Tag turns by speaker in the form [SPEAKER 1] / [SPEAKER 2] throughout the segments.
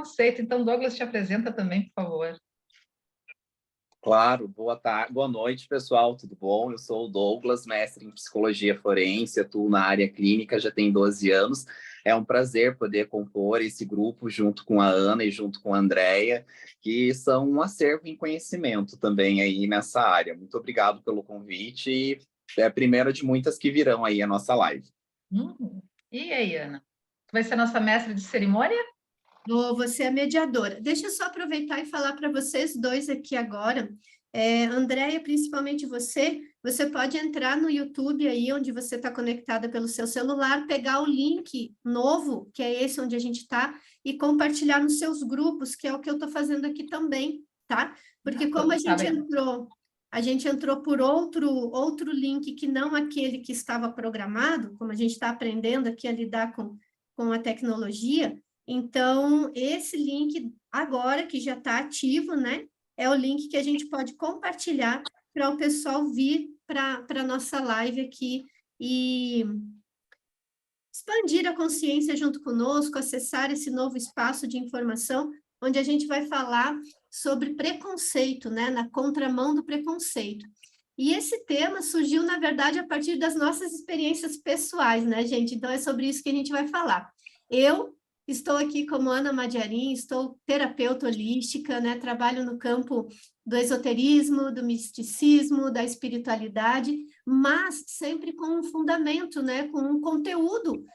[SPEAKER 1] preconceito. Então, Douglas, te apresenta também, por favor.
[SPEAKER 2] Claro, boa tarde, boa noite, pessoal, tudo bom? Eu sou o Douglas, mestre em psicologia forense, atuo na área clínica, já tenho 12 anos. É um prazer poder compor esse grupo junto com a Ana e junto com a Andrea, que são um acervo em conhecimento também aí nessa área. Muito obrigado pelo convite e é a primeira de muitas que virão aí a nossa live.
[SPEAKER 1] E aí, Ana? Tu vai ser a nossa mestre de cerimônia?
[SPEAKER 3] Vou ser a mediadora. Deixa eu só aproveitar e falar para vocês dois aqui agora. Andréia, principalmente você pode entrar no YouTube aí, onde você está conectada pelo seu celular, pegar o link novo, que é esse onde a gente está, e compartilhar nos seus grupos, que é o que eu estou fazendo aqui também, tá? Porque como a gente entrou por outro link que não aquele que estava programado, como a gente está aprendendo aqui a lidar com a tecnologia. Então, esse link agora, que já está ativo, né? É o link que a gente pode compartilhar para o pessoal vir para a nossa live aqui e expandir a consciência junto conosco, acessar esse novo espaço de informação, onde a gente vai falar sobre preconceito, né? Na contramão do preconceito. E esse tema surgiu, na verdade, a partir das nossas experiências pessoais, né, gente? Então, é sobre isso que a gente vai falar. Eu estou aqui como Ana Madiarim, estou terapeuta holística, né? Trabalho no campo do esoterismo, do misticismo, da espiritualidade, mas sempre com um fundamento, né? Com um conteúdo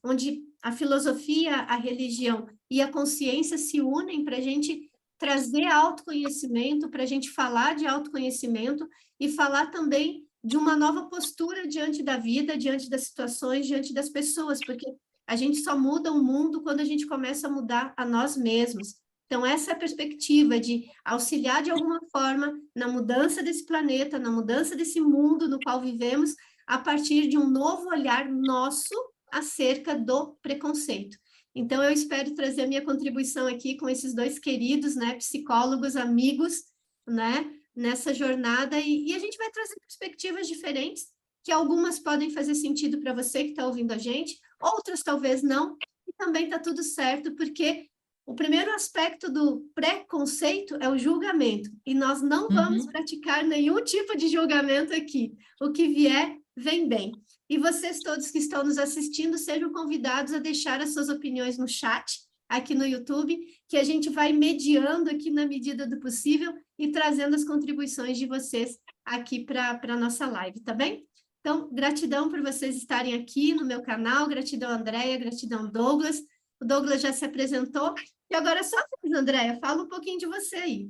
[SPEAKER 3] onde a filosofia, a religião e a consciência se unem para a gente trazer autoconhecimento, para a gente falar de autoconhecimento e falar também de uma nova postura diante da vida, diante das situações, diante das pessoas, porque a gente só muda o mundo quando a gente começa a mudar a nós mesmos. Então, essa é a perspectiva de auxiliar de alguma forma na mudança desse planeta, na mudança desse mundo no qual vivemos, a partir de um novo olhar nosso acerca do preconceito. Então, eu espero trazer a minha contribuição aqui com esses dois queridos, né, psicólogos, amigos, né, nessa jornada, e a gente vai trazer perspectivas diferentes, que algumas podem fazer sentido para você que está ouvindo a gente, outras talvez não, e também está tudo certo, porque o primeiro aspecto do preconceito é o julgamento, e nós não vamos praticar nenhum tipo de julgamento aqui. O que vier, vem bem. E vocês todos que estão nos assistindo, sejam convidados a deixar as suas opiniões no chat, aqui no YouTube, que a gente vai mediando aqui na medida do possível e trazendo as contribuições de vocês aqui para a nossa live, tá bem? Então, gratidão por vocês estarem aqui no meu canal, gratidão, Andréia, gratidão, Douglas. O Douglas já se apresentou. E agora é só vocês, Andréia, fala um pouquinho de você aí.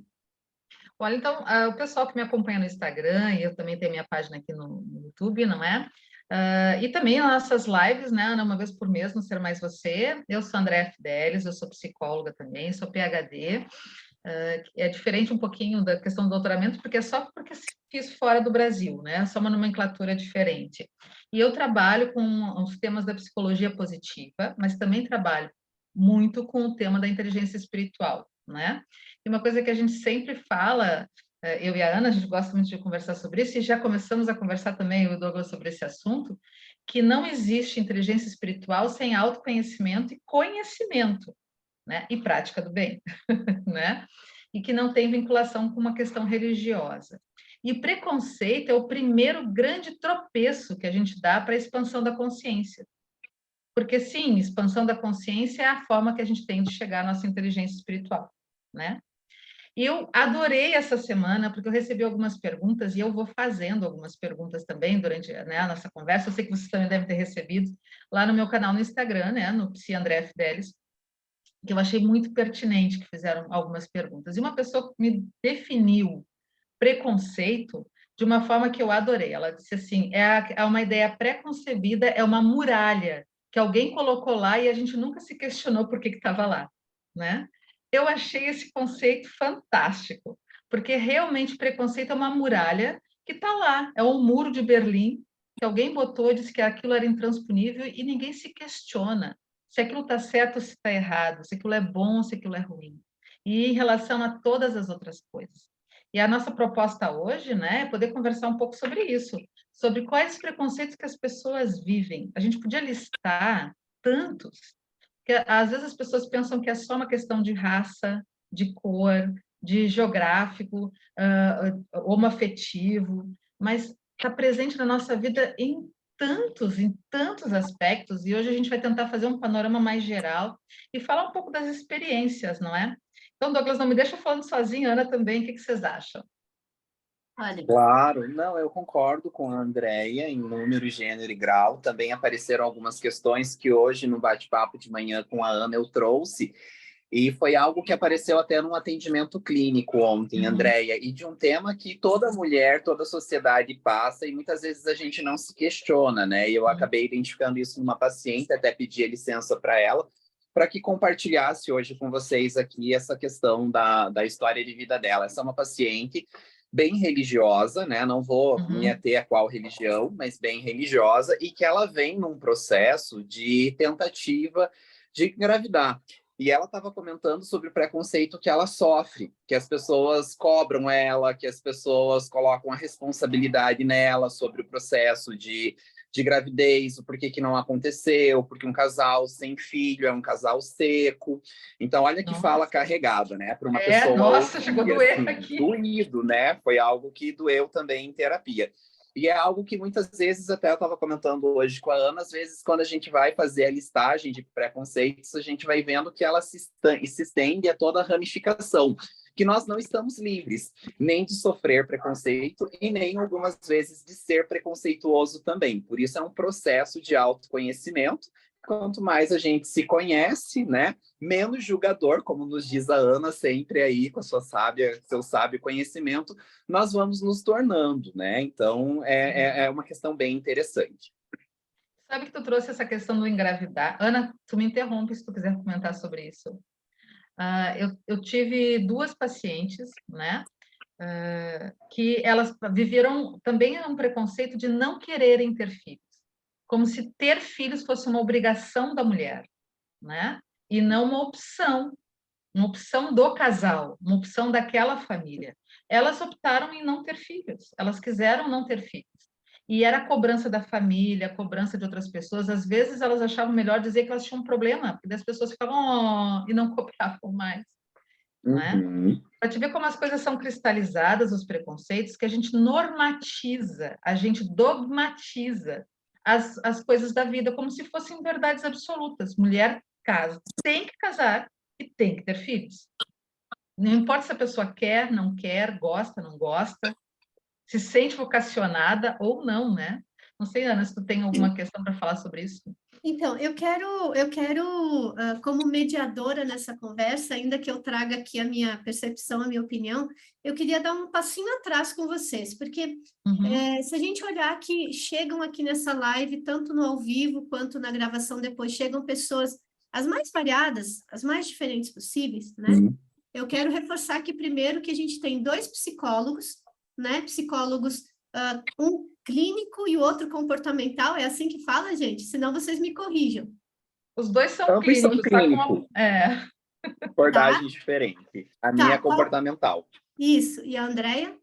[SPEAKER 1] Olha, então, o pessoal que me acompanha no Instagram, e eu também tenho minha página aqui no YouTube, não é? E também as nossas lives, né, Ana, uma vez por mês, no Ser Mais Você. Eu sou Andréa Fidelis, eu sou psicóloga também, sou PhD. É diferente um pouquinho da questão do doutoramento, porque é só porque fiz fora do Brasil, né? Só uma nomenclatura diferente. E eu trabalho com os temas da psicologia positiva, mas também trabalho muito com o tema da inteligência espiritual, né? E uma coisa que a gente sempre fala, eu e a Ana, a gente gosta muito de conversar sobre isso, e já começamos a conversar também, eu e o Douglas, sobre esse assunto, que não existe inteligência espiritual sem autoconhecimento e conhecimento, né? E prática do bem, né? E que não tem vinculação com uma questão religiosa. E preconceito é o primeiro grande tropeço que a gente dá para a expansão da consciência. Porque, sim, expansão da consciência é a forma que a gente tem de chegar à nossa inteligência espiritual, né? E eu adorei essa semana, porque eu recebi algumas perguntas, e eu vou fazendo algumas perguntas também durante, né, a nossa conversa. Eu sei que vocês também devem ter recebido lá no meu canal no Instagram, né, no Psi Andréa Fidelis, que eu achei muito pertinente, que fizeram algumas perguntas. E uma pessoa me definiu preconceito de uma forma que eu adorei. Ela disse assim, é uma ideia pré-concebida, é uma muralha que alguém colocou lá e a gente nunca se questionou por que estava lá, né? Eu achei esse conceito fantástico, porque realmente preconceito é uma muralha que está lá, é um muro de Berlim que alguém botou, disse que aquilo era intransponível e ninguém se questiona se aquilo está certo ou se está errado, se aquilo é bom ou se aquilo é ruim. E em relação a todas as outras coisas. E a nossa proposta hoje, né, é poder conversar um pouco sobre isso, sobre quais preconceitos que as pessoas vivem. A gente podia listar tantos, que às vezes as pessoas pensam que é só uma questão de raça, de cor, de geográfico, homoafetivo, mas está presente na nossa vida em tantos aspectos, e hoje a gente vai tentar fazer um panorama mais geral e falar um pouco das experiências, não é? Então, Douglas, não me deixa falando sozinha, Ana também, o que vocês acham?
[SPEAKER 3] Olha.
[SPEAKER 2] Claro, não, eu concordo com a Andréia em número, gênero e grau. Também apareceram algumas questões que hoje, no bate-papo de manhã com a Ana, eu trouxe. E foi algo que apareceu até num atendimento clínico ontem, Andréia, e de um tema que toda mulher, toda sociedade passa, e muitas vezes a gente não se questiona, né? E eu acabei identificando isso numa paciente, até pedi licença para ela, para que compartilhasse hoje com vocês aqui essa questão da história de vida dela. Essa é uma paciente bem religiosa, né? Não vou me ater a qual religião, mas bem religiosa, e que ela vem num processo de tentativa de engravidar. E ela estava comentando sobre o preconceito que ela sofre, que as pessoas cobram ela, que as pessoas colocam a responsabilidade nela sobre o processo de gravidez, o porquê que não aconteceu, porque um casal sem filho é um casal seco. Então, olha que fala carregada, né? Para uma pessoa...
[SPEAKER 1] Nossa, chegou a doer aqui.
[SPEAKER 2] Doído, né? Foi algo que doeu também em terapia. E é algo que muitas vezes, até eu estava comentando hoje com a Ana, às vezes quando a gente vai fazer a listagem de preconceitos, a gente vai vendo que ela se estende a toda a ramificação, que nós não estamos livres nem de sofrer preconceito e nem algumas vezes de ser preconceituoso também. Por isso é um processo de autoconhecimento. Quanto mais a gente se conhece, né, menos julgador, como nos diz a Ana sempre aí, com a seu sábio conhecimento, nós vamos nos tornando, né? Então, é uma questão bem interessante.
[SPEAKER 1] Sabe que tu trouxe essa questão do engravidar. Ana, tu me interrompe se tu quiser comentar sobre isso. Eu tive 2 pacientes, né, que elas viveram também um preconceito de não quererem ter filhos, como se ter filhos fosse uma obrigação da mulher, né, e não uma opção do casal, uma opção daquela família. Elas optaram em não ter filhos, elas quiseram não ter filhos. E era a cobrança da família, a cobrança de outras pessoas. Às vezes elas achavam melhor dizer que elas tinham um problema, porque as pessoas ficavam e não cobravam mais. Né? Para te ver como as coisas são cristalizadas, os preconceitos, que a gente normatiza, a gente dogmatiza as coisas da vida como se fossem verdades absolutas. Mulher casa, tem que casar e tem que ter filhos. Não importa se a pessoa quer, não quer, gosta, não gosta, se sente vocacionada ou não, né? Não sei, Ana, se tu tem alguma questão para falar sobre isso.
[SPEAKER 3] Então, eu quero, como mediadora nessa conversa, ainda que eu traga aqui a minha percepção, a minha opinião, eu queria dar um passinho atrás com vocês, porque se a gente olhar que chegam aqui nessa live, tanto no ao vivo quanto na gravação depois, chegam pessoas as mais variadas, as mais diferentes possíveis, né? Eu quero reforçar aqui primeiro que a gente tem 2 psicólogos, né? Psicólogos, um clínico e o outro comportamental, é assim que fala, gente? Senão vocês me corrijam.
[SPEAKER 1] Os 2 são clínicos, tá?
[SPEAKER 2] Abordagem diferente. A minha é comportamental.
[SPEAKER 3] Isso. E a Andréia?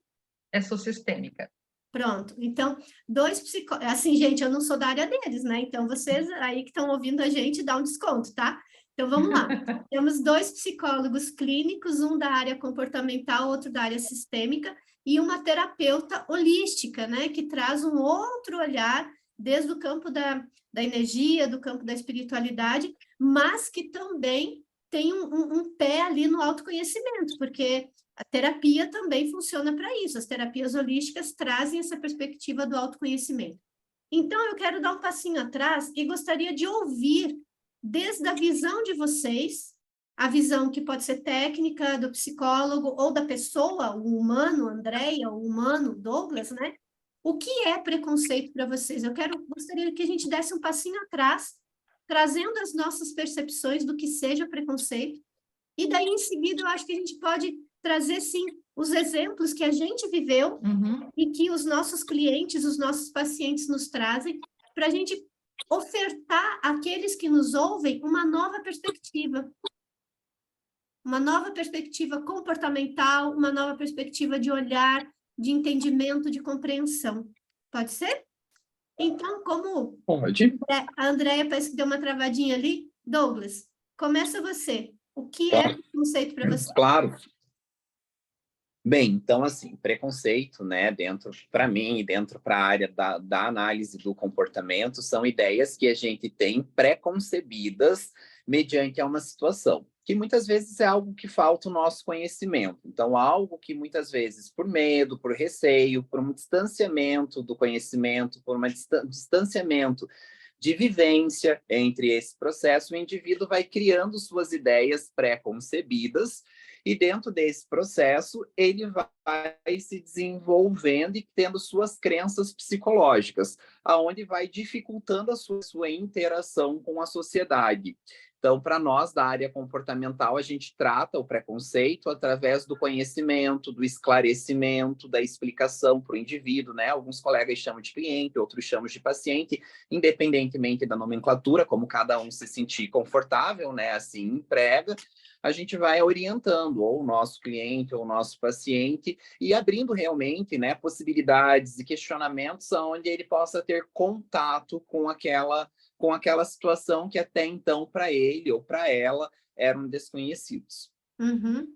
[SPEAKER 1] É sistêmica.
[SPEAKER 3] Pronto. Então, 2 psicólogos... Assim, gente, eu não sou da área deles, né? Então, vocês aí que estão ouvindo a gente, dá um desconto, tá? Então, vamos lá. Temos 2 psicólogos clínicos, um da área comportamental, outro da área sistêmica, e uma terapeuta holística, né? Que traz um outro olhar desde o campo da energia, do campo da espiritualidade, mas que também tem um pé ali no autoconhecimento, porque a terapia também funciona para isso. As terapias holísticas trazem essa perspectiva do autoconhecimento. Então, eu quero dar um passinho atrás e gostaria de ouvir, desde a visão de vocês, a visão que pode ser técnica do psicólogo ou da pessoa, o humano, Andréia, o humano, Douglas, né? O que é preconceito para vocês? Gostaria que a gente desse um passinho atrás, trazendo as nossas percepções do que seja preconceito, e daí, em seguida, eu acho que a gente pode trazer, sim, os exemplos que a gente viveu e que os nossos clientes, os nossos pacientes nos trazem, para a gente ofertar àqueles que nos ouvem uma nova perspectiva comportamental, uma nova perspectiva de olhar, de entendimento, de compreensão. Pode ser? Então, como
[SPEAKER 2] Pode.
[SPEAKER 3] A Andréia parece que deu uma travadinha ali, Douglas, começa você. O que é preconceito para você?
[SPEAKER 2] Claro. Bem, então, assim, preconceito, né, para mim, dentro para a área da análise do comportamento, são ideias que a gente tem pré-concebidas mediante uma situação, que muitas vezes é algo que falta o nosso conhecimento. Então, algo que muitas vezes, por medo, por receio, por um distanciamento do conhecimento, por um distanciamento de vivência entre esse processo, o indivíduo vai criando suas ideias pré-concebidas e dentro desse processo ele vai se desenvolvendo e tendo suas crenças psicológicas, aonde vai dificultando a sua interação com a sociedade. Então, para nós da área comportamental, a gente trata o preconceito através do conhecimento, do esclarecimento, da explicação para o indivíduo, né? Alguns colegas chamam de cliente, outros chamam de paciente, independentemente da nomenclatura, como cada um se sentir confortável, né? Assim emprega, a gente vai orientando ou o nosso cliente ou o nosso paciente e abrindo realmente, né, possibilidades e questionamentos onde ele possa ter contato com aquela situação que até então para ele ou para ela eram desconhecidos.
[SPEAKER 3] Uhum.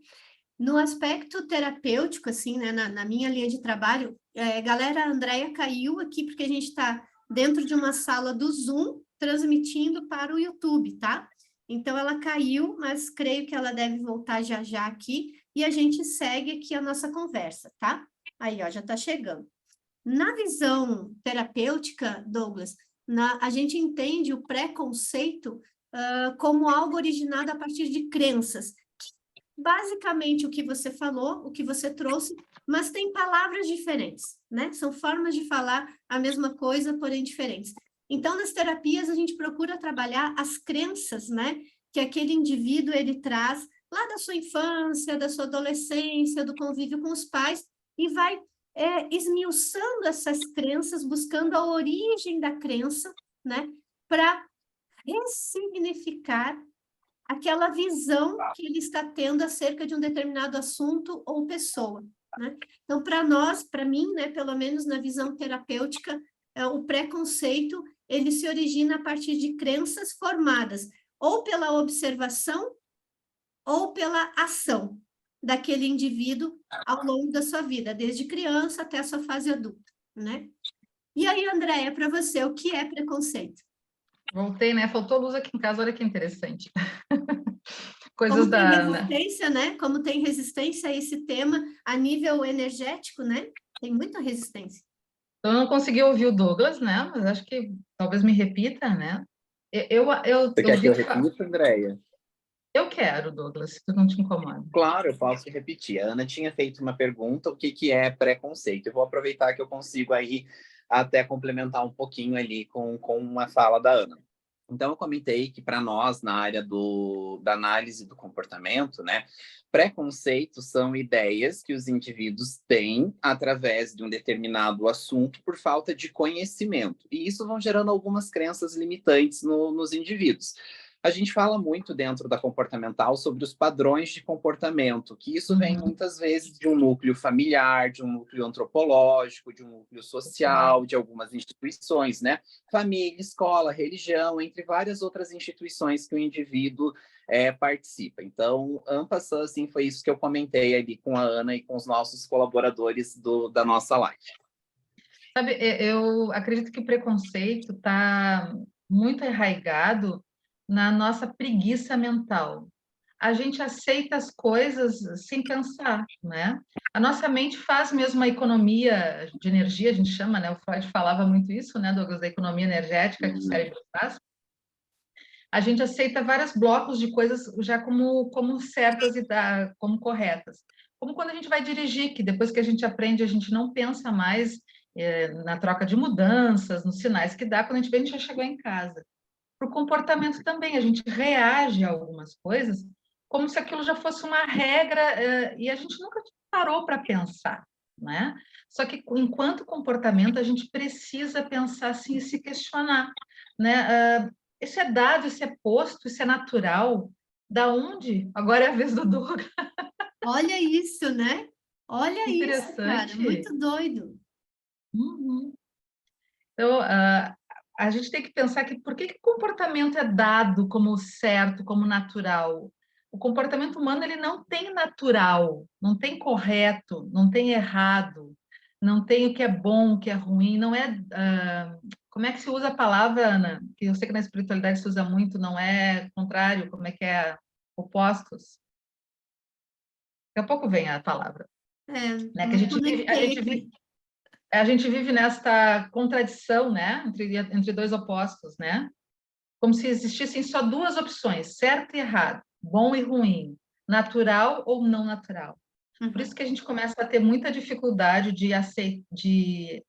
[SPEAKER 3] No aspecto terapêutico, assim, né, na minha linha de trabalho, galera, a Andrea caiu aqui porque a gente está dentro de uma sala do Zoom transmitindo para o YouTube, tá? Então, ela caiu, mas creio que ela deve voltar já já aqui e a gente segue aqui a nossa conversa, tá? Aí, ó, já está chegando. Na visão terapêutica, Douglas, a gente entende o preconceito como algo originado a partir de crenças. Basicamente, o que você falou, o que você trouxe, mas tem palavras diferentes, né? São formas de falar a mesma coisa, porém diferentes. Então, nas terapias, a gente procura trabalhar as crenças, né, que aquele indivíduo ele traz lá da sua infância, da sua adolescência, do convívio com os pais, e vai esmiuçando essas crenças, buscando a origem da crença, né, para ressignificar aquela visão que ele está tendo acerca de um determinado assunto ou pessoa, né? Então, para nós, para mim, né, pelo menos na visão terapêutica, o preconceito, ele se origina a partir de crenças formadas ou pela observação ou pela ação daquele indivíduo ao longo da sua vida, desde criança até a sua fase adulta, né? E aí, Andréia, para você, o que é preconceito?
[SPEAKER 1] Voltei, né? Faltou luz aqui em casa, olha que interessante.
[SPEAKER 3] Coisas da resistência, né? Como tem resistência a esse tema a nível energético, né? Tem muita resistência.
[SPEAKER 1] Eu não consegui ouvir o Douglas, né? Mas acho que talvez me repita, né?
[SPEAKER 2] Você quer que eu repita, Andréia?
[SPEAKER 1] Eu quero, Douglas, se tu não te incomoda.
[SPEAKER 2] Claro, eu posso repetir. A Ana tinha feito uma pergunta, o que é preconceito? Eu vou aproveitar que eu consigo aí até complementar um pouquinho ali com uma fala da Ana. Então, eu comentei que para nós, na área da análise do comportamento, né, preconceitos são ideias que os indivíduos têm através de um determinado assunto por falta de conhecimento. E isso vão gerando algumas crenças limitantes nos indivíduos. A gente fala muito dentro da comportamental sobre os padrões de comportamento, que isso vem muitas vezes de um núcleo familiar, de um núcleo antropológico, de um núcleo social, de algumas instituições, né? Família, escola, religião, entre várias outras instituições que o indivíduo participa. Então, ambas, assim, foi isso que eu comentei ali com a Ana e com os nossos colaboradores da nossa live.
[SPEAKER 1] Sabe, eu acredito que o preconceito está muito arraigado na nossa preguiça mental. A gente aceita as coisas sem pensar, né? A nossa mente faz mesmo uma economia de energia, a gente chama, né? O Freud falava muito isso, né, Douglas, da economia energética que o cérebro faz. A gente aceita vários blocos de coisas já como certas e como corretas. Como quando a gente vai dirigir, que depois que a gente aprende, a gente não pensa mais na troca de mudanças, nos sinais que dá, quando a gente vê, a gente já chegou em casa. Para o comportamento também, a gente reage a algumas coisas como se aquilo já fosse uma regra e a gente nunca parou para pensar, né? Só que enquanto comportamento a gente precisa pensar assim e se questionar, né? Isso é dado, isso é posto, isso é natural. Da onde? Agora é a vez do Douglas.
[SPEAKER 3] Olha isso, né? Olha isso, cara, muito doido.
[SPEAKER 1] Uhum. Então, a gente tem que pensar que por que o comportamento é dado como certo, como natural? O comportamento humano ele não tem natural, não tem correto, não tem errado, não tem o que é bom, o que é ruim, não é... como é que se usa a palavra, Ana? Que eu sei que na espiritualidade se usa muito, não é contrário, como é que é? Opostos. Daqui a pouco vem a palavra. Né? Que a gente vive nesta contradição, né? Entre dois opostos, né? Como se existissem só duas opções, certo e errado, bom e ruim, natural ou não natural. Por isso que a gente começa a ter muita dificuldade de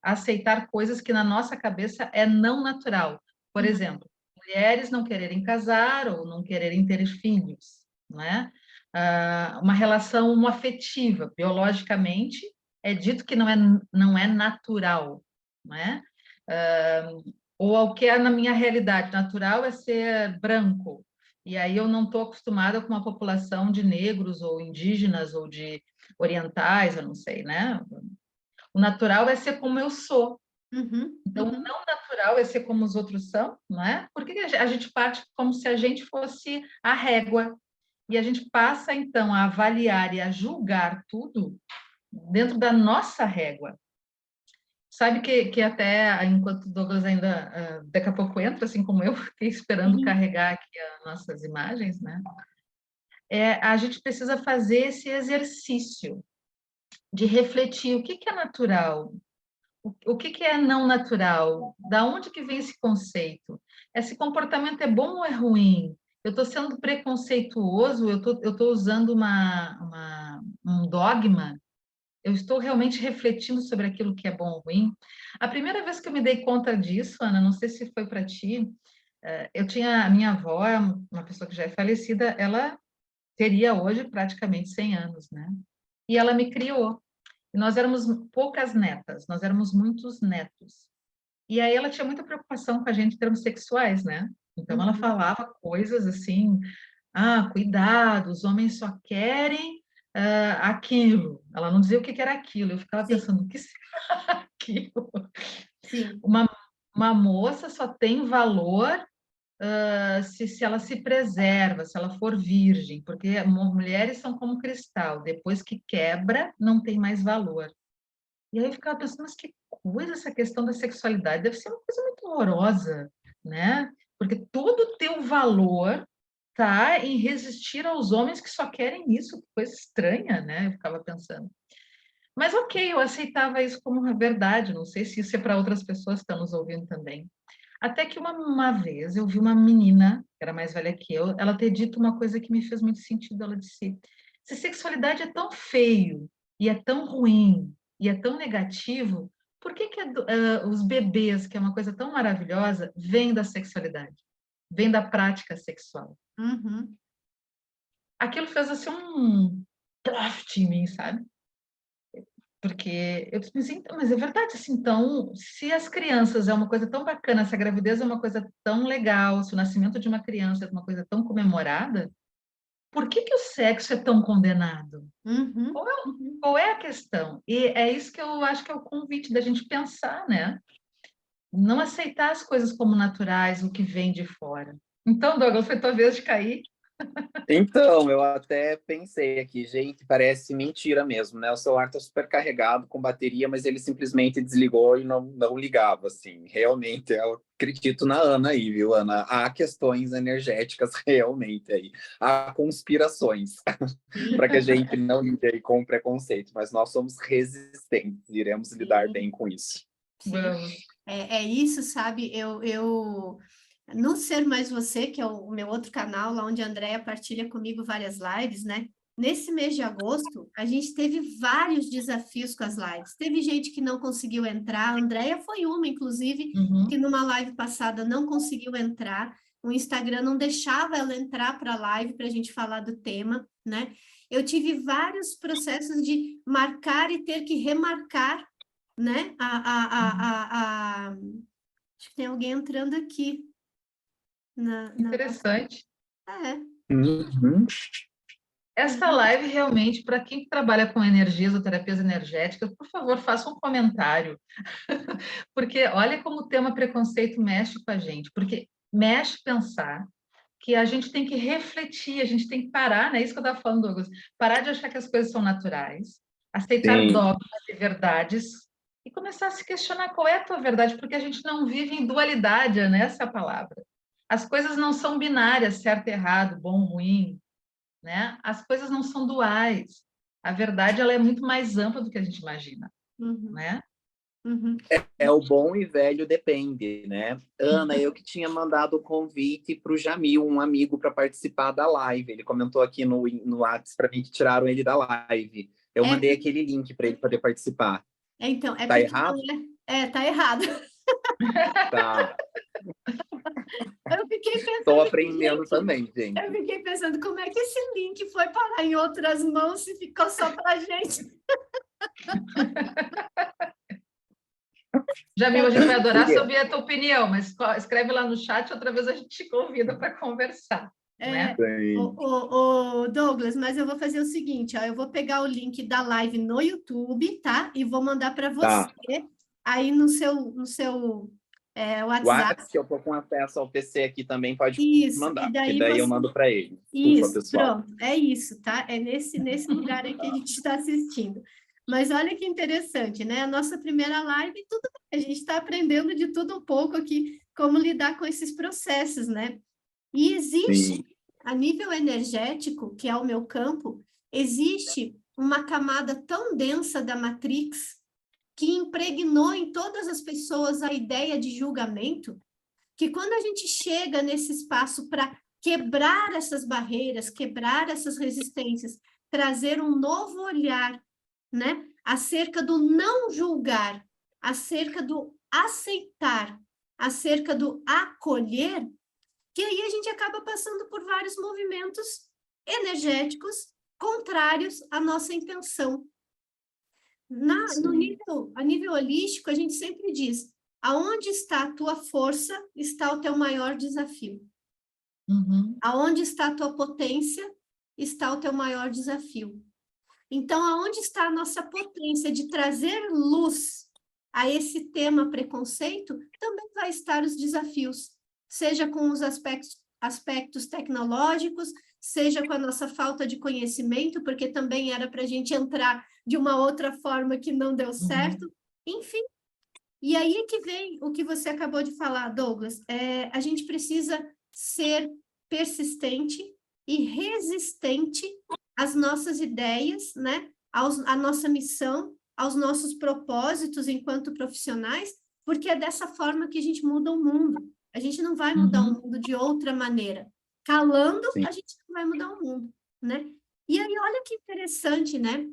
[SPEAKER 1] aceitar coisas que na nossa cabeça é não natural. Por exemplo, mulheres não quererem casar ou não quererem ter filhos, né? Uma relação homoafetiva, biologicamente, é dito que não é natural, né? Ou ao que é na minha realidade, natural é ser branco. E aí eu não estou acostumada com uma população de negros ou indígenas ou de orientais, eu não sei, né? O natural é ser como eu sou. Então, o não natural é ser como os outros são, não é? Por que a gente parte como se a gente fosse a régua? E a gente passa, então, a avaliar e a julgar tudo dentro da nossa régua. Sabe que até, enquanto o Douglas ainda, daqui a pouco entra, assim como eu, fiquei esperando carregar aqui as nossas imagens, né? A gente precisa fazer esse exercício de refletir o que é natural, o que é não natural, da onde que vem esse conceito? Esse comportamento é bom ou é ruim? Eu estou sendo preconceituoso, eu tô usando um dogma, eu estou realmente refletindo sobre aquilo que é bom ou ruim. A primeira vez que eu me dei conta disso, Ana, não sei se foi para ti, eu tinha a minha avó, uma pessoa que já é falecida, ela teria hoje praticamente 100 anos, né? E ela me criou. E nós éramos poucas netas, nós éramos muitos netos. E aí ela tinha muita preocupação com a gente em termos sexuais, né? Então ela falava coisas assim, cuidado, os homens só querem aquilo. Ela não dizia o que era aquilo. Eu ficava pensando, o que será aquilo?
[SPEAKER 3] Sim.
[SPEAKER 1] Uma moça só tem valor se ela se preserva, se ela for virgem, porque mulheres são como cristal, depois que quebra, não tem mais valor. E aí eu ficava pensando, mas que coisa essa questão da sexualidade, deve ser uma coisa muito horrorosa, né? Porque todo o teu valor tá em resistir aos homens que só querem isso, que coisa estranha, né? Eu ficava pensando. Mas ok, eu aceitava isso como uma verdade, não sei se isso é para outras pessoas que estão nos ouvindo também. Até que uma vez eu vi uma menina, que era mais velha que eu, ela ter dito uma coisa que me fez muito sentido. Ela disse: se sexualidade é tão feio, e é tão ruim, e é tão negativo, por que os bebês, que é uma coisa tão maravilhosa, vêm da sexualidade, vêm da prática sexual? Aquilo fez assim um draft em mim, sabe? Porque eu pensei, então, mas é verdade, assim, então, se as crianças é uma coisa tão bacana, se a gravidez é uma coisa tão legal, se o nascimento de uma criança é uma coisa tão comemorada, por que o sexo é tão condenado? Qual é a questão? E é isso que eu acho que é o convite da gente pensar, né? Não aceitar as coisas como naturais, o que vem de fora. Então, Douglas, foi tua vez de cair.
[SPEAKER 2] Então, eu até pensei aqui, gente, parece mentira mesmo, né? O celular tá super carregado com bateria, mas ele simplesmente desligou e não ligava, assim. Realmente, eu acredito na Ana aí, viu, Ana? Há questões energéticas realmente aí. Há conspirações para que a gente não lide aí com o preconceito, mas nós somos resistentes, iremos lidar bem com isso.
[SPEAKER 1] Vamos.
[SPEAKER 3] É isso, sabe? Eu no Ser Mais Você, que é o meu outro canal, lá onde a Andrea partilha comigo várias lives, né? Nesse mês de agosto, a gente teve vários desafios com as lives. Teve gente que não conseguiu entrar, a Andrea foi uma, inclusive, que numa live passada não conseguiu entrar. O Instagram não deixava ela entrar para a live para a gente falar do tema, né? Eu tive vários processos de marcar e ter que remarcar, né? Acho que tem alguém entrando aqui.
[SPEAKER 1] Interessante.
[SPEAKER 3] É.
[SPEAKER 2] Uhum.
[SPEAKER 1] Esta live realmente, para quem trabalha com energias ou terapias energéticas, por favor, faça um comentário. Porque olha como o tema preconceito mexe com a gente, porque mexe pensar que a gente tem que refletir, a gente tem que parar, né? Isso que eu estava falando, Douglas, parar de achar que as coisas são naturais, aceitar
[SPEAKER 2] Sim.
[SPEAKER 1] dogmas e verdades e começar a se questionar qual é a tua verdade, porque a gente não vive em dualidade, né? Essa é a palavra. As coisas não são binárias, certo e errado, bom, ruim, né? As coisas não são duais. A verdade, ela é muito mais ampla do que a gente imagina, né?
[SPEAKER 2] É o bom e velho depende, né? Ana, eu que tinha mandado o convite para o Jamil, um amigo, para participar da live. Ele comentou aqui no WhatsApp para mim que tiraram ele da live. Eu mandei aquele link para ele poder participar.
[SPEAKER 3] Então,
[SPEAKER 2] tá errado?
[SPEAKER 3] Tá errado.
[SPEAKER 2] Tá.
[SPEAKER 3] Eu fiquei pensando...
[SPEAKER 2] Estou aprendendo também, gente.
[SPEAKER 3] Eu fiquei pensando como é que esse link foi parar em outras mãos e ficou só para a gente.
[SPEAKER 1] Jamil, a gente vai adorar saber a tua opinião, mas escreve lá no chat, outra vez a gente te convida para conversar. Né?
[SPEAKER 3] O Douglas, mas eu vou fazer o seguinte, ó, eu vou pegar o link da live no YouTube, tá? E vou mandar para você aí no seu WhatsApp.
[SPEAKER 2] Se eu for com acesso ao PC aqui também, pode mandar,
[SPEAKER 3] e daí
[SPEAKER 2] porque daí eu mando para ele.
[SPEAKER 3] Desculpa,
[SPEAKER 2] pessoal.
[SPEAKER 3] Pronto, é isso, tá? É nesse lugar aí que a gente está assistindo. Mas olha que interessante, né? A nossa primeira live, tudo bem, a gente está aprendendo de tudo um pouco aqui, como lidar com esses processos, né? E existe, a nível energético, que é o meu campo, existe uma camada tão densa da Matrix que impregnou em todas as pessoas a ideia de julgamento, que quando a gente chega nesse espaço para quebrar essas barreiras, quebrar essas resistências, trazer um novo olhar, né, acerca do não julgar, acerca do aceitar, acerca do acolher, que aí a gente acaba passando por vários movimentos energéticos contrários à nossa intenção. A nível holístico, a gente sempre diz, aonde está a tua força, está o teu maior desafio. Aonde está a tua potência, está o teu maior desafio. Então, aonde está a nossa potência de trazer luz a esse tema preconceito, também vai estar os desafios, seja com os aspectos tecnológicos, seja com a nossa falta de conhecimento, porque também era para a gente entrar de uma outra forma que não deu certo, enfim. E aí é que vem o que você acabou de falar, Douglas, a gente precisa ser persistente e resistente às nossas ideias, né? À nossa missão, aos nossos propósitos enquanto profissionais, porque é dessa forma que a gente muda o mundo. A gente não vai mudar o mundo de outra maneira. Calando, a gente não vai mudar o mundo, né? E aí, olha que interessante, né?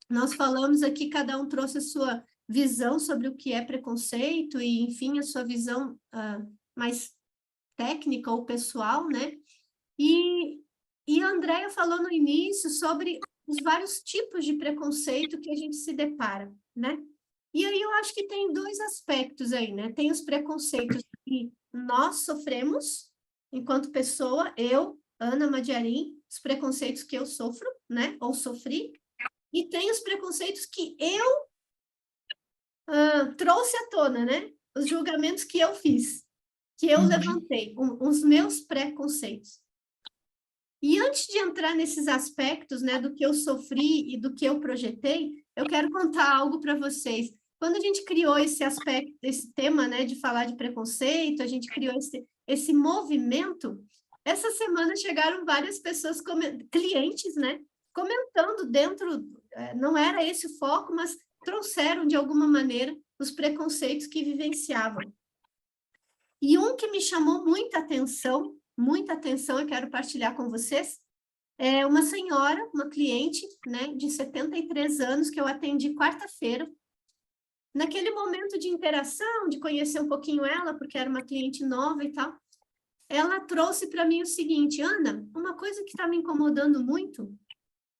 [SPEAKER 3] Nós falamos aqui, cada um trouxe a sua visão sobre o que é preconceito e, enfim, a sua visão mais técnica ou pessoal, né? E a Andrea falou no início sobre os vários tipos de preconceito que a gente se depara, né? E aí eu acho que tem dois aspectos aí, né? Tem os preconceitos que nós sofremos enquanto pessoa, eu, Ana Madiarim, os preconceitos que eu sofro, né? Ou sofri, e tem os preconceitos que eu trouxe à tona, né? Os julgamentos que eu fiz, que eu levantei, os meus preconceitos. E antes de entrar nesses aspectos, né, do que eu sofri e do que eu projetei, eu quero contar algo para vocês. Quando a gente criou esse aspecto, esse tema, né, de falar de preconceito, a gente criou esse movimento, essa semana chegaram várias pessoas, clientes, né, comentando dentro, não era esse o foco, mas trouxeram de alguma maneira os preconceitos que vivenciavam. E um que me chamou muita atenção, eu quero partilhar com vocês, é uma senhora, uma cliente, né, de 73 anos, que eu atendi quarta-feira. Naquele momento de interação, de conhecer um pouquinho ela, porque era uma cliente nova e tal, ela trouxe para mim o seguinte: Ana, uma coisa que está me incomodando muito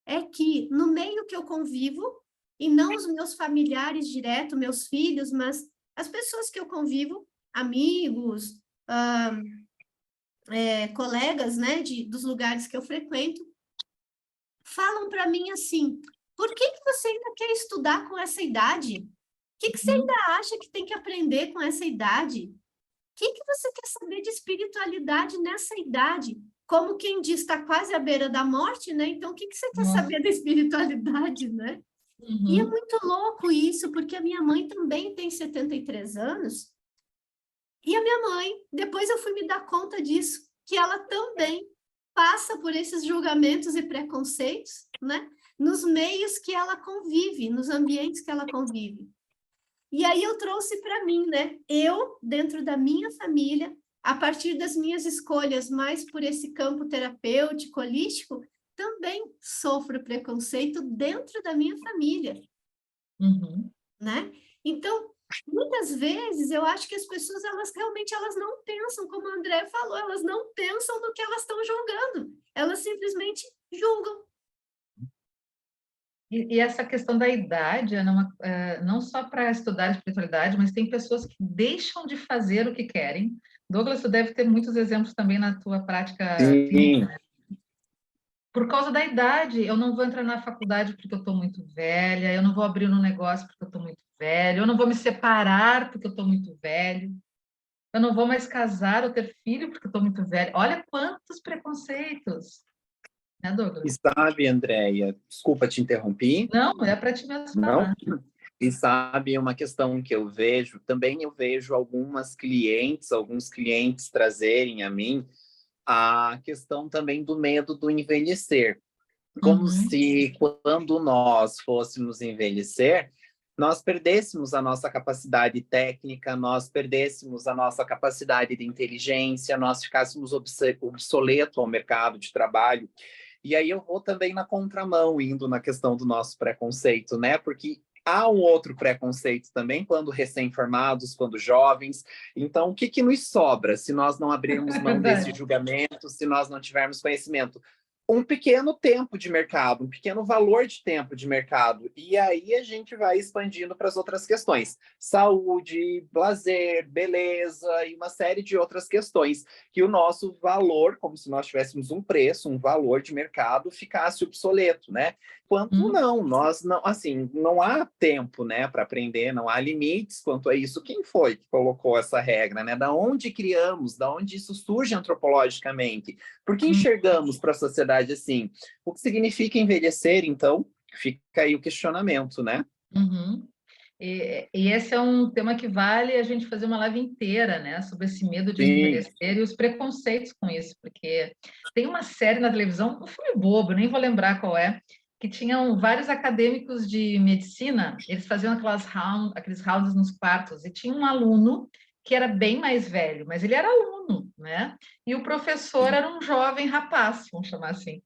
[SPEAKER 3] é que no meio que eu convivo, e não os meus familiares direto, meus filhos, mas as pessoas que eu convivo, amigos, colegas, né, dos lugares que eu frequento, falam para mim assim, por que você ainda quer estudar com essa idade? O que você ainda acha que tem que aprender com essa idade? O que você quer saber de espiritualidade nessa idade? Como quem diz, está quase à beira da morte, né? Então, o que você quer saber da espiritualidade, né? E é muito louco isso, porque a minha mãe também tem 73 anos, e a minha mãe, depois eu fui me dar conta disso, que ela também passa por esses julgamentos e preconceitos, né? Nos meios que ela convive, nos ambientes que ela convive. E aí eu trouxe para mim, né? Eu, dentro da minha família, a partir das minhas escolhas mais por esse campo terapêutico, holístico, também sofro preconceito dentro da minha família, né? Então, muitas vezes eu acho que as pessoas, elas realmente não pensam, como a André falou, elas não pensam no que elas estão julgando, elas simplesmente julgam.
[SPEAKER 1] E essa questão da idade, não só para estudar espiritualidade, mas tem pessoas que deixam de fazer o que querem. Douglas, tu deve ter muitos exemplos também na tua prática clínica, né? Por causa da idade, eu não vou entrar na faculdade porque eu estou muito velha, eu não vou abrir um negócio porque eu estou muito velho, eu não vou me separar porque eu estou muito velho, eu não vou mais casar ou ter filho porque eu estou muito velho. Olha quantos preconceitos, né, Douglas?
[SPEAKER 2] E sabe, Andréia, desculpa te interromper.
[SPEAKER 1] Não, é para ti mesmo falar.
[SPEAKER 2] Não? E sabe, uma questão que eu vejo, também eu vejo alguns clientes trazerem a mim a questão também do medo do envelhecer. Como se quando nós fôssemos envelhecer, nós perdêssemos a nossa capacidade técnica, nós perdêssemos a nossa capacidade de inteligência, nós ficássemos obsoletos ao mercado de trabalho. E aí eu vou também na contramão, indo na questão do nosso preconceito, né? Porque há um outro preconceito também, quando recém-formados, quando jovens. Então, o que nos sobra se nós não abrirmos mão desse julgamento, se nós não tivermos conhecimento? Um pequeno tempo de mercado, um pequeno valor de tempo de mercado. E aí a gente vai expandindo para as outras questões. Saúde, lazer, beleza e uma série de outras questões. Que o nosso valor, como se nós tivéssemos um preço, um valor de mercado, ficasse obsoleto, né? Quanto não, nós não, assim, não há tempo, né, para aprender, não há limites quanto a isso. Quem foi que colocou essa regra, né? Da onde criamos, da onde isso surge antropologicamente? Por que enxergamos para a sociedade assim? O que significa envelhecer, então? Fica aí o questionamento, né?
[SPEAKER 1] E esse é um tema que vale a gente fazer uma live inteira, né? Sobre esse medo de envelhecer e os preconceitos com isso, porque tem uma série na televisão, um filme bobo, nem vou lembrar qual é, que tinham vários acadêmicos de medicina, eles faziam aqueles rounds nos quartos, e tinha um aluno que era bem mais velho, mas ele era aluno, né? E o professor era um jovem rapaz, vamos chamar assim.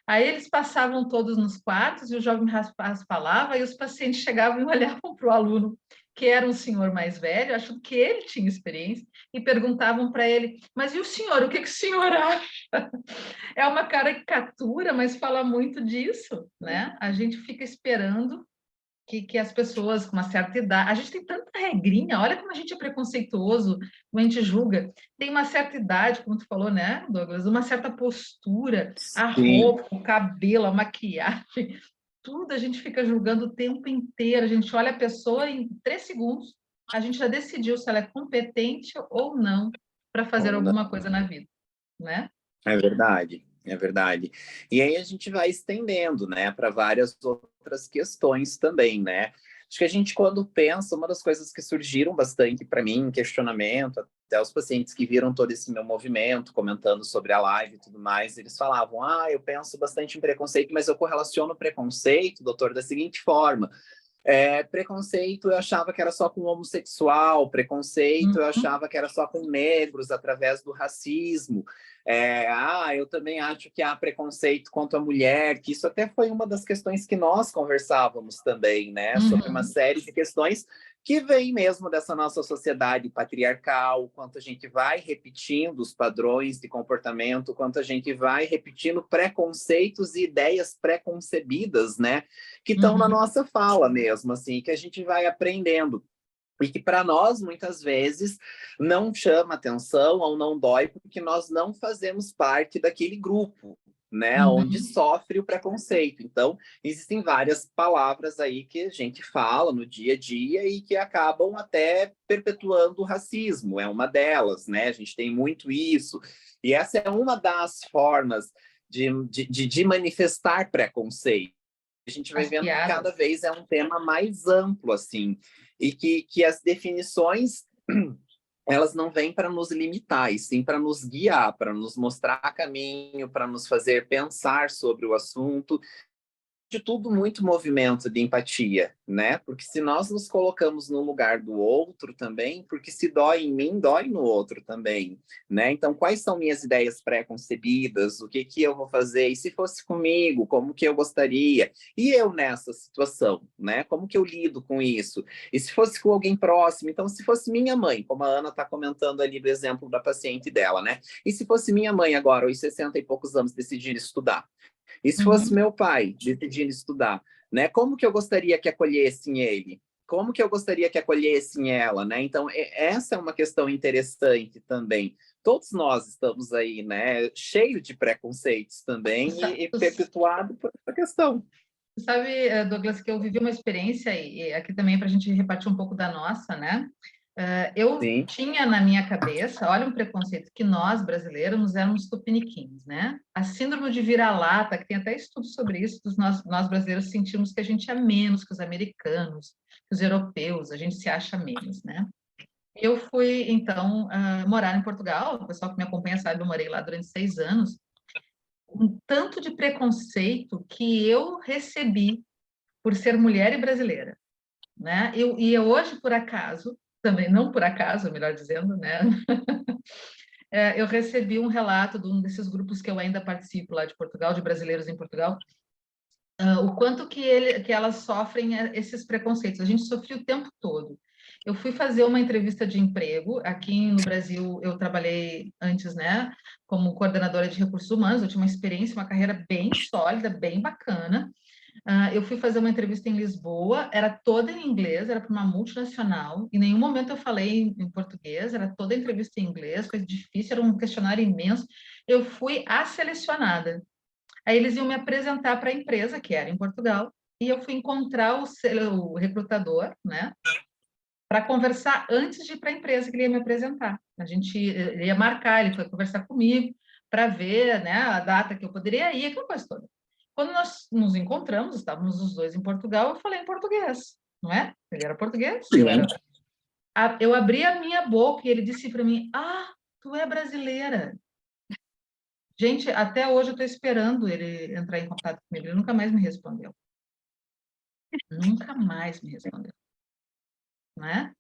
[SPEAKER 1] Aí eles passavam todos nos quartos e o jovem rapaz falava e os pacientes chegavam e olhavam para o aluno, que era um senhor mais velho, achando que ele tinha experiência, e perguntavam para ele, mas e o senhor, o que o senhor acha? É uma caricatura, mas fala muito disso, né? A gente fica esperando que as pessoas com uma certa idade... A gente tem tanta regrinha, olha como a gente é preconceituoso, como a gente julga. Tem uma certa idade, como tu falou, né, Douglas? Uma certa postura, a roupa, o cabelo, a maquiagem, tudo a gente fica julgando o tempo inteiro. A gente olha a pessoa em 3 segundos, a gente já decidiu se ela é competente ou não para fazer alguma coisa na vida, né?
[SPEAKER 2] É verdade, é verdade. E aí a gente vai estendendo, né, para várias outras questões também, né? Acho que a gente, quando pensa, uma das coisas que surgiram bastante para mim, em questionamento, até os pacientes que viram todo esse meu movimento, comentando sobre a live e tudo mais, eles falavam, eu penso bastante em preconceito, mas eu correlaciono preconceito, doutor, da seguinte forma... preconceito eu achava que era só com homossexual, preconceito eu achava que era só com negros através do racismo. Eu também acho que há preconceito contra a mulher, que isso até foi uma das questões que nós conversávamos também, né? Sobre uma série de questões que vem mesmo dessa nossa sociedade patriarcal, quanto a gente vai repetindo os padrões de comportamento, quanto a gente vai repetindo preconceitos e ideias preconcebidas, né? Que estão na nossa fala mesmo, assim, que a gente vai aprendendo. E que para nós, muitas vezes, não chama atenção ou não dói, porque nós não fazemos parte daquele grupo, né, onde sofre o preconceito. Então, existem várias palavras aí que a gente fala no dia a dia e que acabam até perpetuando o racismo, é uma delas, né? A gente tem muito isso. E essa é uma das formas de manifestar preconceito. A gente vai vendo que cada vez é um tema mais amplo, assim, e que as definições elas não vêm para nos limitar, e sim para nos guiar, para nos mostrar caminho, para nos fazer pensar sobre o assunto. De tudo muito movimento de empatia, né? Porque se nós nos colocamos no lugar do outro também, porque se dói em mim, dói no outro também, né? Então, quais são minhas ideias pré-concebidas? O que que eu vou fazer? E se fosse comigo, como que eu gostaria? E eu nessa situação, né? Como que eu lido com isso? E se fosse com alguém próximo? Então, se fosse minha mãe, como a Ana está comentando ali do exemplo da paciente dela, né? E se fosse minha mãe agora, aos 60 e poucos anos, decidir estudar? E se fosse meu pai decidindo estudar, né? Como que eu gostaria que acolhessem ele? Como que eu gostaria que acolhessem ela, né? Então, essa é uma questão interessante também. Todos nós estamos aí, né? Cheio de preconceitos também e perpetuado por essa questão.
[SPEAKER 1] Sabe, Douglas, que eu vivi uma experiência, e aqui também para a gente repartir um pouco da nossa, né? Eu
[SPEAKER 2] Sim.
[SPEAKER 1] tinha na minha cabeça, olha um preconceito, que nós, brasileiros, éramos tupiniquins, né? A síndrome de vira-lata, que tem até estudos sobre isso, nós brasileiros sentimos que a gente é menos que os americanos, que os europeus, a gente se acha menos, né? Eu fui, então, morar em Portugal, o pessoal que me acompanha sabe, eu morei lá durante 6 anos, um tanto de preconceito que eu recebi por ser mulher e brasileira, né? E eu hoje, por acaso, também não por acaso, melhor dizendo, né? Eu recebi um relato de um desses grupos que eu ainda participo lá de Portugal, de brasileiros em Portugal, o quanto que elas sofrem esses preconceitos. A gente sofreu o tempo todo. Eu fui fazer uma entrevista de emprego. Aqui no Brasil, eu trabalhei antes, né, como coordenadora de recursos humanos. Eu tinha uma experiência, uma carreira bem sólida, bem bacana. Eu fui fazer uma entrevista em Lisboa, era toda em inglês, era para uma multinacional. Em nenhum momento eu falei em português, era toda a entrevista em inglês, coisa difícil, era um questionário imenso. Eu fui a selecionada. Aí eles iam me apresentar para a empresa, que era em Portugal, e eu fui encontrar o recrutador, né, para conversar antes de ir para a empresa que ele ia me apresentar. Ele ia marcar, ele foi conversar comigo para ver, né, a data que eu poderia ir, aquela coisa toda. Quando nós nos encontramos, estávamos os dois em Portugal, eu falei em português, não é? Ele era português, eu abri a minha boca e ele disse para mim: "Ah, tu é brasileira". Gente, até hoje eu estou esperando ele entrar em contato comigo, ele nunca mais me respondeu. Nunca mais me respondeu, não é?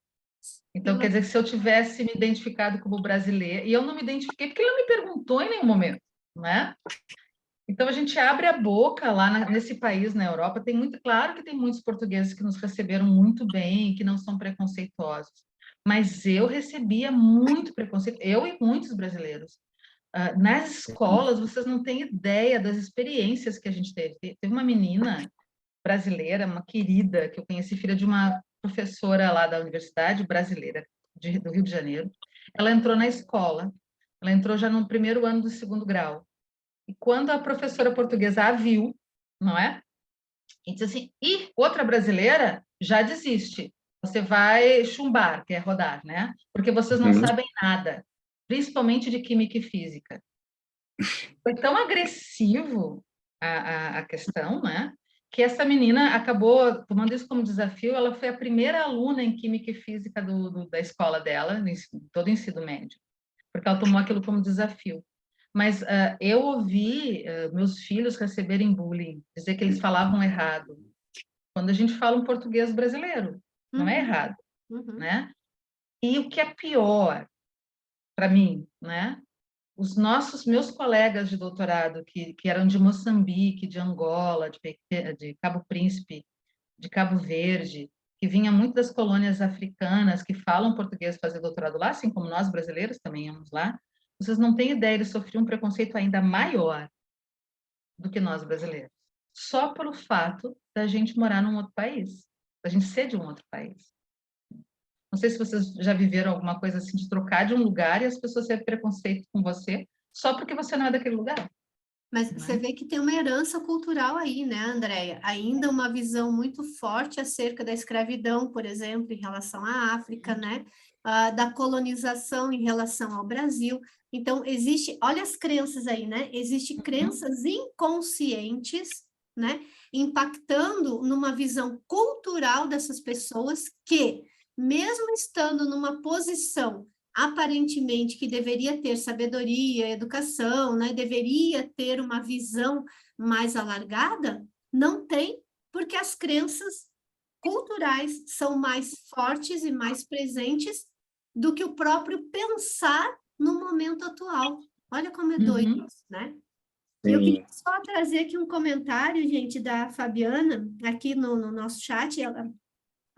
[SPEAKER 1] Então, quer dizer que se eu tivesse me identificado como brasileira, e eu não me identifiquei porque ele não me perguntou em nenhum momento, não é? Então, a gente abre a boca lá nesse país, na Europa, tem muito, claro que tem muitos portugueses que nos receberam muito bem, que não são preconceituosos, mas eu recebia muito preconceito, eu e muitos brasileiros. Nas escolas, vocês não têm ideia das experiências que a gente teve. Teve uma menina brasileira, uma querida, que eu conheci, filha de uma professora lá da Universidade Brasileira do Rio de Janeiro. Ela entrou na escola, ela entrou já no primeiro ano do 2º grau. E quando a professora portuguesa a viu, não é? E disse assim: "Ih, outra brasileira já desiste. Você vai chumbar, que é rodar, né? Porque vocês não sabem nada, principalmente de química e física". Foi tão agressivo a questão, né? Que essa menina acabou tomando isso como desafio. Ela foi a primeira aluna em química e física da escola dela, todo o ensino médio, porque ela tomou aquilo como desafio. Mas eu ouvi meus filhos receberem bullying, dizer que eles falavam errado. Quando a gente fala um português brasileiro, não é errado, né? E o que é pior para mim, né? Meus colegas de doutorado, que eram de Moçambique, de Angola, de Cabo Príncipe, de Cabo Verde, que vinha muito das colônias africanas, que falam português, fazer doutorado lá, assim como nós brasileiros também íamos lá, vocês não têm ideia, eles sofriam um preconceito ainda maior do que nós brasileiros, só pelo fato da gente morar num outro país, da gente ser de um outro país. Não sei se vocês já viveram alguma coisa assim, de trocar de um lugar e as pessoas terem preconceito com você só porque você não é daquele lugar.
[SPEAKER 3] Mas você vê que tem uma herança cultural aí, né, Andréia? Ainda uma visão muito forte acerca da escravidão, por exemplo, em relação à África, né? Da colonização em relação ao Brasil. Então, existe, olha as crenças aí, né? Existem crenças inconscientes, né? Impactando numa visão cultural dessas pessoas que, mesmo estando numa posição aparentemente que deveria ter sabedoria, educação, né? Deveria ter uma visão mais alargada, não tem, porque as crenças culturais são mais fortes e mais presentes do que o próprio pensar no momento atual. Olha como é doido isso, né? E eu queria só trazer aqui um comentário, gente, da Fabiana, aqui no nosso chat, ela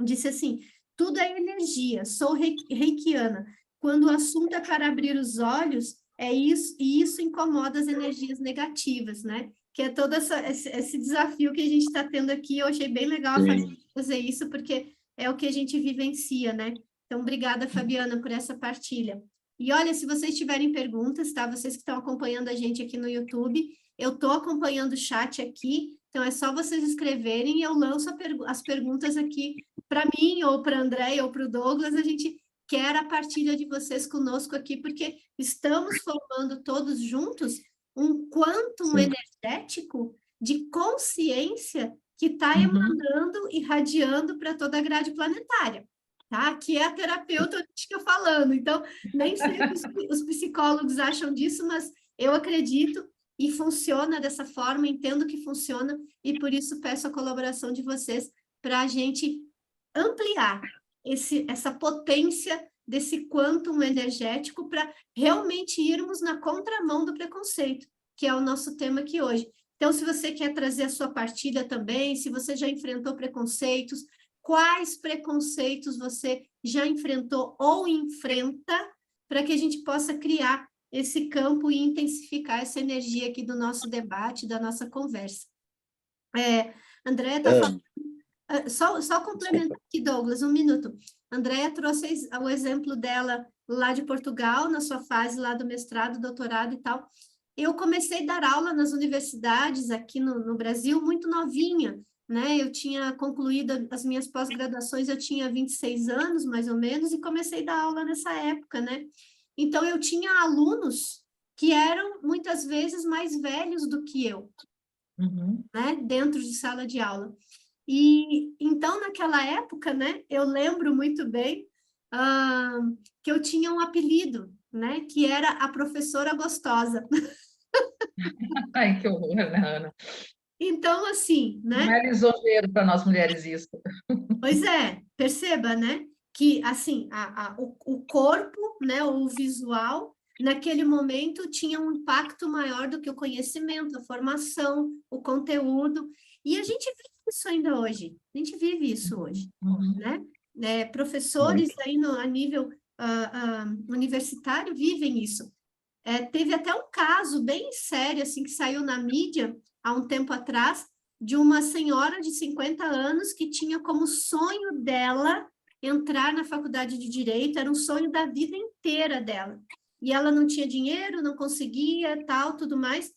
[SPEAKER 3] disse assim, tudo é energia, sou reikiana. Quando o assunto é para abrir os olhos, é isso, e isso incomoda as energias negativas, né? Que é todo esse desafio que a gente está tendo aqui. Eu achei bem legal a Fabiana fazer isso, porque é o que a gente vivencia, né? Então, obrigada, Fabiana, por essa partilha. E olha, se vocês tiverem perguntas, tá? Vocês que estão acompanhando a gente aqui no YouTube, eu estou acompanhando o chat aqui, então é só vocês escreverem e eu lanço as perguntas aqui para mim, ou para a André, ou para o Douglas. A gente quer a partilha de vocês conosco aqui, porque estamos formando todos juntos um quantum energético de consciência que está emanando e irradiando para toda a grade planetária. Tá? Aqui é a terapeuta holística falando, então nem sempre os psicólogos acham disso, mas eu acredito e funciona dessa forma, entendo que funciona, e por isso peço a colaboração de vocês para a gente ampliar essa potência desse quantum energético para realmente irmos na contramão do preconceito, que é o nosso tema aqui hoje. Então, se você quer trazer a sua partilha também, se você já enfrentou preconceitos, quais preconceitos você já enfrentou ou enfrenta, para que a gente possa criar esse campo e intensificar essa energia aqui do nosso debate, da nossa conversa. Andréa está falando... Só complementar aqui, Douglas, um minuto. Andréa trouxe o exemplo dela lá de Portugal, na sua fase lá do mestrado, doutorado e tal. Eu comecei a dar aula nas universidades aqui no Brasil muito novinha, né? Eu tinha concluído as minhas pós-graduações, eu tinha 26 anos, mais ou menos, e comecei a dar aula nessa época, né? Então, eu tinha alunos que eram, muitas vezes, mais velhos do que eu, né? Dentro de sala de aula. E, então, naquela época, né? Eu lembro muito bem que eu tinha um apelido, né? Que era a professora gostosa.
[SPEAKER 1] Ai, que horror, né, Ana?
[SPEAKER 3] Então, assim, né?
[SPEAKER 1] Não é lisonjeiro para nós mulheres isso.
[SPEAKER 3] Pois é, perceba, né? Que, assim, o corpo, né? O visual, naquele momento, tinha um impacto maior do que o conhecimento, a formação, o conteúdo. E a gente vive isso ainda hoje. A gente vive isso hoje, né? Professores aí a nível universitário vivem isso. Teve até um caso bem sério, assim, que saiu na mídia há um tempo atrás, de uma senhora de 50 anos que tinha como sonho dela entrar na faculdade de Direito, era um sonho da vida inteira dela. E ela não tinha dinheiro, não conseguia, tal, tudo mais.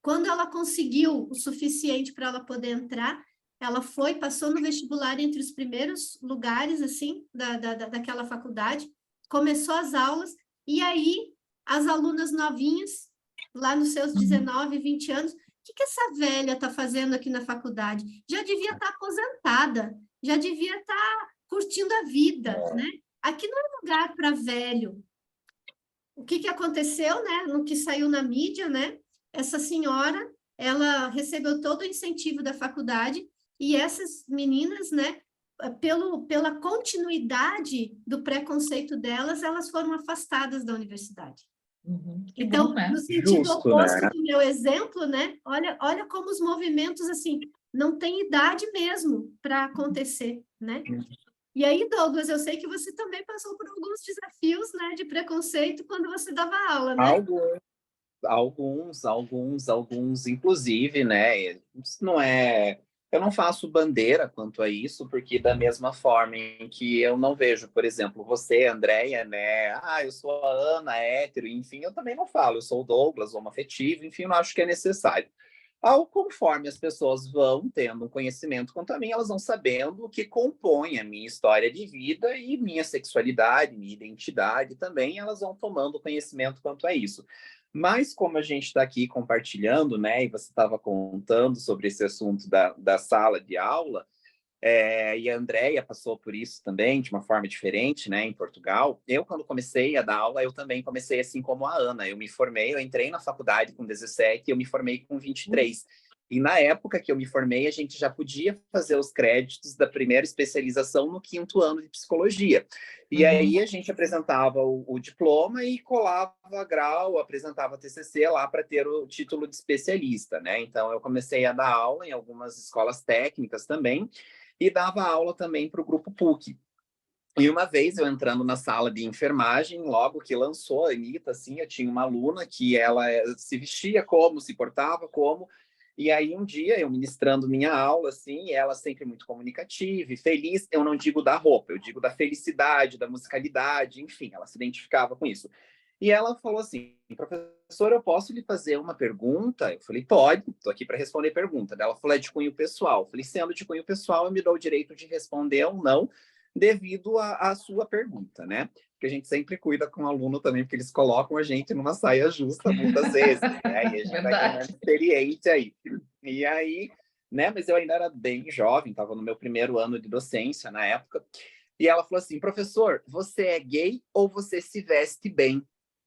[SPEAKER 3] Quando ela conseguiu o suficiente para ela poder entrar, ela passou no vestibular entre os primeiros lugares, assim, daquela faculdade, começou as aulas, e aí as alunas novinhas, lá nos seus 19, 20 anos, o que essa velha está fazendo aqui na faculdade? Já devia estar aposentada, já devia estar curtindo a vida, né? Aqui não é lugar para velho. O que aconteceu, né? No que saiu na mídia, né? Essa senhora, ela recebeu todo o incentivo da faculdade e essas meninas, né? Pela continuidade do preconceito delas, elas foram afastadas da universidade. Então,
[SPEAKER 1] bom, né?
[SPEAKER 3] no sentido
[SPEAKER 2] Justo,
[SPEAKER 3] oposto
[SPEAKER 2] né?
[SPEAKER 3] do meu exemplo, né? Olha como os movimentos, assim, não tem idade mesmo para acontecer, né? E aí, Douglas, eu sei que você também passou por alguns desafios, né, de preconceito quando você dava aula, né?
[SPEAKER 2] Alguns, inclusive, né? Isso não é Eu não faço bandeira quanto a isso, porque da mesma forma em que eu não vejo, por exemplo, você, Andréia, né? Ah, eu sou a Ana, hétero, enfim, eu também não falo, eu sou o Douglas, homoafetivo, enfim, eu não acho que é necessário. Ao conforme as pessoas vão tendo um conhecimento quanto a mim, elas vão sabendo o que compõe a minha história de vida e minha sexualidade, minha identidade também, elas vão tomando conhecimento quanto a isso. Mas como a gente está aqui compartilhando, né, e você estava contando sobre esse assunto da sala de aula, e a Andrea passou por isso também, de uma forma diferente, né, em Portugal. Eu, quando comecei a dar aula, eu também comecei assim como a Ana. Eu me formei, eu entrei na faculdade com 17 e eu me formei com 23. E na época que eu me formei, a gente já podia fazer os créditos da primeira especialização no 5º ano de psicologia. E aí a gente apresentava o diploma e colava grau, apresentava TCC lá para ter o título de especialista, né? Então eu comecei a dar aula em algumas escolas técnicas também e dava aula também para o grupo PUC. E uma vez eu entrando na sala de enfermagem, logo que lançou a Anitta, assim, eu tinha uma aluna que ela se vestia como, se portava como, e aí um dia eu ministrando minha aula, assim, ela sempre muito comunicativa e feliz, eu não digo da roupa, eu digo da felicidade, da musicalidade, enfim, ela se identificava com isso. E ela falou assim, professor, eu posso lhe fazer uma pergunta? Eu falei, pode, estou aqui para responder pergunta. Ela falou, é de cunho pessoal. Eu falei, sendo de cunho pessoal, eu me dou o direito de responder ou não, devido à sua pergunta, né? Porque a gente sempre cuida com o aluno também, porque eles colocam a gente numa saia justa muitas vezes, né? E a gente vai ganhando experiência aí. E aí, né? Mas eu ainda era bem jovem, estava no meu primeiro ano de docência na época. E ela falou assim, professor, você é gay ou você se veste bem?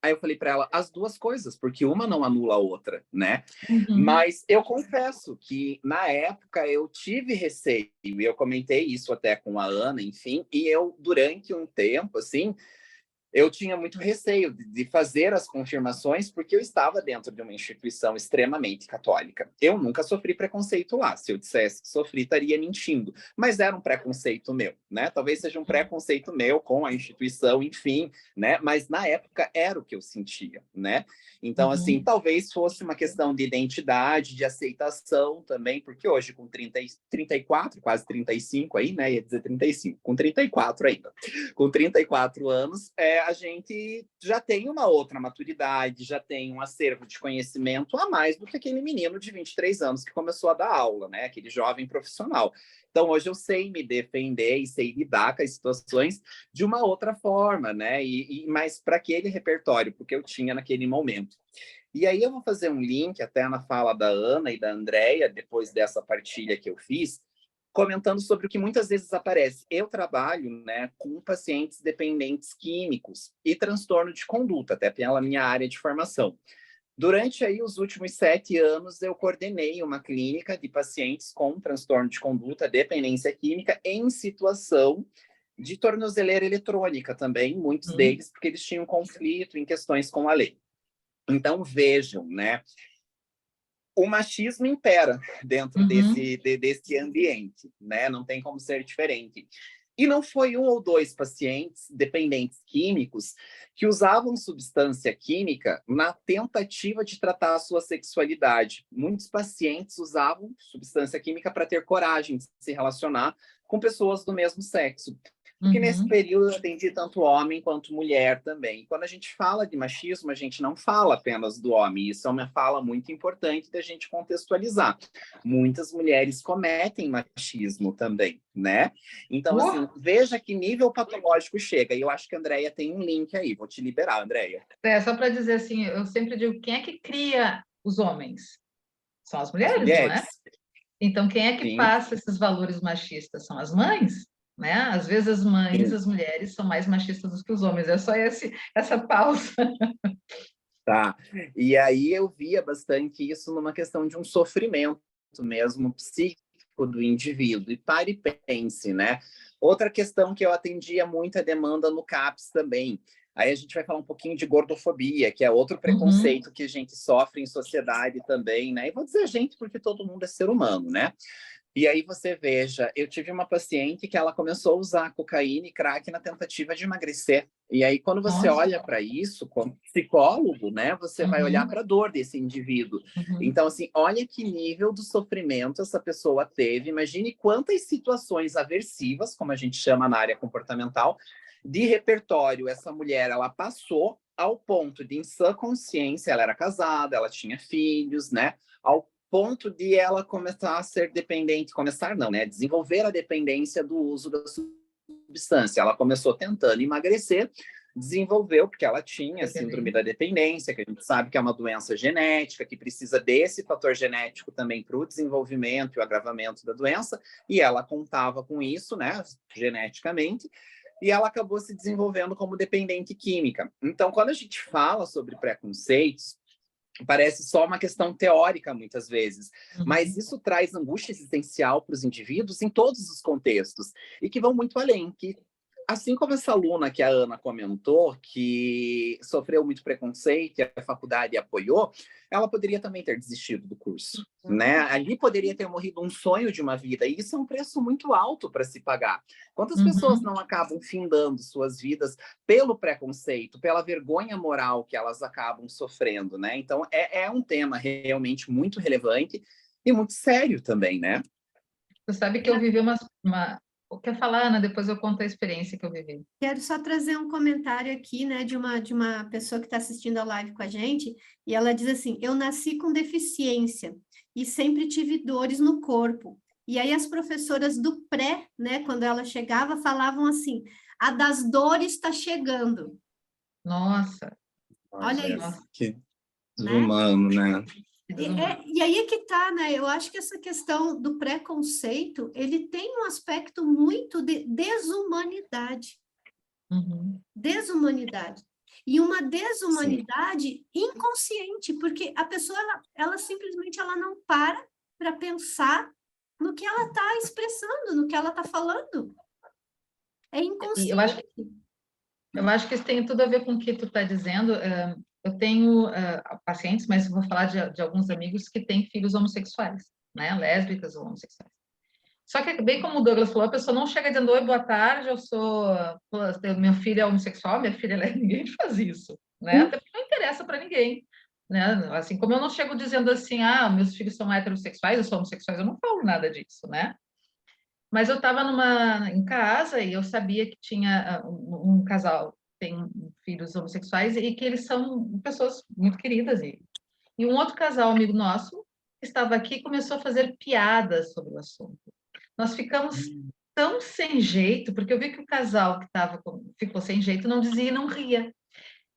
[SPEAKER 2] Aí eu falei para ela, as duas coisas, porque uma não anula a outra, né? Mas eu confesso que, na época, eu tive receio, e eu comentei isso até com a Ana, enfim, e eu, durante um tempo, assim, eu tinha muito receio de fazer as confirmações, porque eu estava dentro de uma instituição extremamente católica. Eu nunca sofri preconceito lá. Se eu dissesse que sofri, estaria mentindo. Mas era um preconceito meu, né? Talvez seja um preconceito meu com a instituição, enfim, né? Mas na época era o que eu sentia, né? Então, assim, talvez fosse uma questão de identidade, de aceitação também, porque hoje, com 34, quase 35 aí, né? Ia dizer 35, com 34 ainda. Com 34 anos, a gente já tem uma outra maturidade, já tem um acervo de conhecimento a mais do que aquele menino de 23 anos que começou a dar aula, né? Aquele jovem profissional. Então, hoje eu sei me defender e sei lidar com as situações de uma outra forma, né? Mas para aquele repertório, porque eu tinha naquele momento. E aí eu vou fazer um link até na fala da Ana e da Andrea, depois dessa partilha que eu fiz, comentando sobre o que muitas vezes aparece. Eu trabalho, né, com pacientes dependentes químicos e transtorno de conduta, até pela minha área de formação. Durante aí os últimos 7 anos, eu coordenei uma clínica de pacientes com transtorno de conduta, dependência química, em situação de tornozeleira eletrônica também, muitos deles, porque eles tinham conflito em questões com a lei. Então, vejam, né? O machismo impera dentro desse ambiente, né? Não tem como ser diferente. E não foi 1 ou 2 pacientes dependentes químicos que usavam substância química na tentativa de tratar a sua sexualidade. Muitos pacientes usavam substância química para ter coragem de se relacionar com pessoas do mesmo sexo. Porque nesse período eu atendi tanto homem quanto mulher também. Quando a gente fala de machismo, a gente não fala apenas do homem. Isso é uma fala muito importante da gente contextualizar. Muitas mulheres cometem machismo também, né? Então, assim, veja que nível patológico chega. E eu acho que a Andrea tem um link aí. Vou te liberar, Andrea.
[SPEAKER 1] Só para dizer assim, eu sempre digo, quem é que cria os homens? São as
[SPEAKER 2] As
[SPEAKER 1] mulheres,
[SPEAKER 2] mulheres.
[SPEAKER 1] não é? Então, quem é que
[SPEAKER 2] Sim.
[SPEAKER 1] passa esses valores machistas? São as mães, né? Às vezes as mães,
[SPEAKER 2] Sim.
[SPEAKER 1] as mulheres são mais machistas do que os homens. É só essa pausa.
[SPEAKER 2] Tá. E aí eu via bastante isso numa questão de um sofrimento mesmo psíquico do indivíduo. E pare e pense, né? Outra questão que eu atendia muito a demanda no CAPS também. Aí a gente vai falar um pouquinho de gordofobia, que é outro preconceito que a gente sofre em sociedade também, né? E vou dizer gente porque todo mundo é ser humano, né? E aí você veja, eu tive uma paciente que ela começou a usar cocaína e crack na tentativa de emagrecer. E aí quando você
[SPEAKER 1] Nossa.
[SPEAKER 2] olha para isso, como psicólogo, né, você vai olhar para a dor desse indivíduo. Então, assim, olha que nível do sofrimento essa pessoa teve. Imagine quantas situações aversivas, como a gente chama na área comportamental, de repertório essa mulher, ela passou ao ponto de, em sã consciência, ela era casada, ela tinha filhos, né, ao ponto de ela começar a ser dependente, começar não, né? Desenvolver a dependência do uso da substância. Ela começou tentando emagrecer, desenvolveu, porque ela tinha síndrome da dependência, que a gente sabe que é uma doença genética, que precisa desse fator genético também para o desenvolvimento e o agravamento da doença, e ela contava com isso, né, geneticamente, e ela acabou se desenvolvendo como dependente química. Então, quando a gente fala sobre preconceitos, parece só uma questão teórica, muitas vezes, mas isso traz angústia existencial para os indivíduos em todos os contextos, e que vão muito além, que assim como essa aluna que a Ana comentou, que sofreu muito preconceito e a faculdade apoiou, ela poderia também ter desistido do curso, né? Ali poderia ter morrido um sonho de uma vida, e isso é um preço muito alto para se pagar. Quantas pessoas não acabam findando suas vidas pelo preconceito, pela vergonha moral que elas acabam sofrendo, né? Então, é um tema realmente muito relevante e muito sério também, né?
[SPEAKER 1] Você sabe que eu vivi uma... Quer falar, Ana? Depois eu conto a experiência que eu vivi.
[SPEAKER 3] Quero só trazer um comentário aqui, né, de uma pessoa que está assistindo a live com a gente, e ela diz assim: eu nasci com deficiência e sempre tive dores no corpo. E aí as professoras do pré, né, quando ela chegava, falavam assim: a das dores está chegando.
[SPEAKER 1] Nossa.
[SPEAKER 3] Olha isso.
[SPEAKER 2] Que desumano, né?
[SPEAKER 3] E aí é que tá, né? Eu acho que essa questão do preconceito, ele tem um aspecto muito de desumanidade. Desumanidade. E uma desumanidade inconsciente, porque a pessoa, ela simplesmente ela não para pensar no que ela está expressando, no que ela está falando. É inconsciente.
[SPEAKER 1] Eu acho que isso tem tudo a ver com o que tu está dizendo. Eu tenho pacientes, mas vou falar de alguns amigos que têm filhos homossexuais, né? Lésbicas ou homossexuais. Só que, bem como o Douglas falou, a pessoa não chega dizendo: oi, boa tarde, meu filho é homossexual, minha filha é... Ninguém faz isso, né? Até porque não interessa para ninguém, né? Assim como eu não chego dizendo assim: ah, meus filhos são heterossexuais, eu sou homossexuais, eu não falo nada disso, né? Mas eu estava em casa e eu sabia que tinha um casal, tem filhos homossexuais, e que eles são pessoas muito queridas. E um outro casal, amigo nosso, que estava aqui, começou a fazer piadas sobre o assunto. Nós ficamos tão sem jeito, porque eu vi que o casal que ficou sem jeito não dizia e não ria.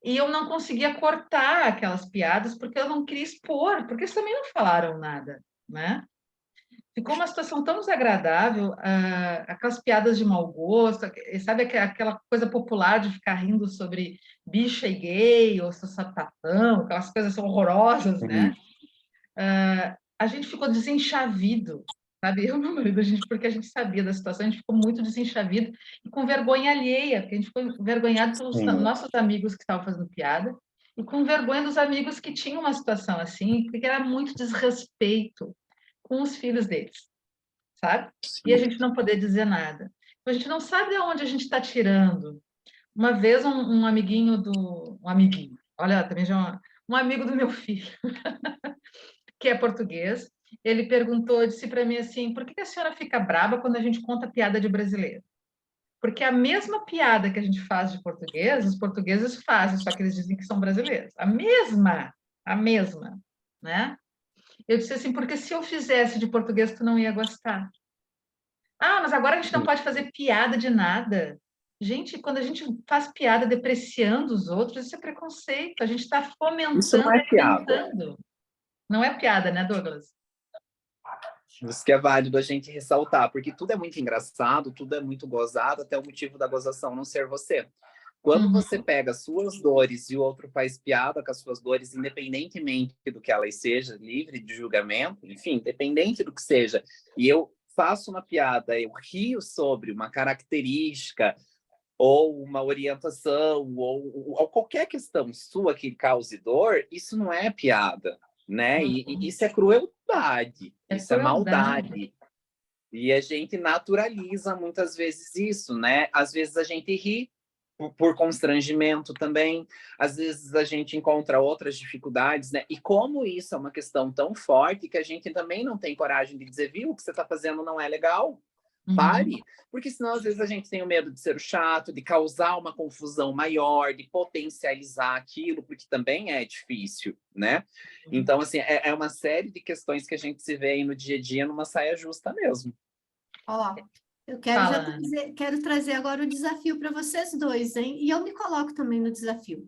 [SPEAKER 1] E eu não conseguia cortar aquelas piadas, porque eu não queria expor, porque eles também não falaram nada, né? Ficou uma situação tão desagradável, aquelas piadas de mau gosto, sabe aquela coisa popular de ficar rindo sobre bicha e gay, ou seu sapatão, aquelas coisas horrorosas, né? A gente ficou desenchavido, sabe? Eu e meu marido, porque a gente sabia da situação, a gente ficou muito desenchavido e com vergonha alheia, porque a gente ficou envergonhado pelos nossos amigos que estavam fazendo piada e com vergonha dos amigos que tinham uma situação assim, porque era muito desrespeito com os filhos deles, sabe? E a gente não poder dizer nada. Então, a gente não sabe de onde a gente está tirando. Uma vez, um amiguinho olha, também já um amigo do meu filho, que é português, ele disse para mim assim: por que a senhora fica braba quando a gente conta piada de brasileiro? Porque a mesma piada que a gente faz de português, os portugueses fazem, só que eles dizem que são brasileiros. A mesma, né? Eu disse assim: porque se eu fizesse de português, tu não ia gostar. Ah, mas agora a gente não pode fazer piada de nada. Gente, quando a gente faz piada depreciando os outros, isso é preconceito. A gente está fomentando,
[SPEAKER 2] isso não é piada.
[SPEAKER 1] Não é piada, né, Douglas?
[SPEAKER 2] Isso que é válido a gente ressaltar, porque tudo é muito engraçado, tudo é muito gozado, até o motivo da gozação não ser você. Quando você pega as suas dores e o outro faz piada com as suas dores, independentemente do que elas sejam, livre de julgamento, enfim, independente do que seja, e eu faço uma piada, eu rio sobre uma característica ou uma orientação ou qualquer questão sua que cause dor, isso não é piada, né? E isso é crueldade, isso é maldade. E a gente naturaliza muitas vezes isso, né? Às vezes a gente ri por constrangimento também, às vezes a gente encontra outras dificuldades, né? E como isso é uma questão tão forte que a gente também não tem coragem de dizer, viu, o que você está fazendo não é legal, pare, porque senão às vezes a gente tem o medo de ser o chato, de causar uma confusão maior, de potencializar aquilo, porque também é difícil, né? Então, assim, é uma série de questões que a gente se vê aí no dia a dia numa saia justa mesmo.
[SPEAKER 3] Ó, eu quero já quero trazer agora o desafio para vocês dois, hein? E eu me coloco também no desafio.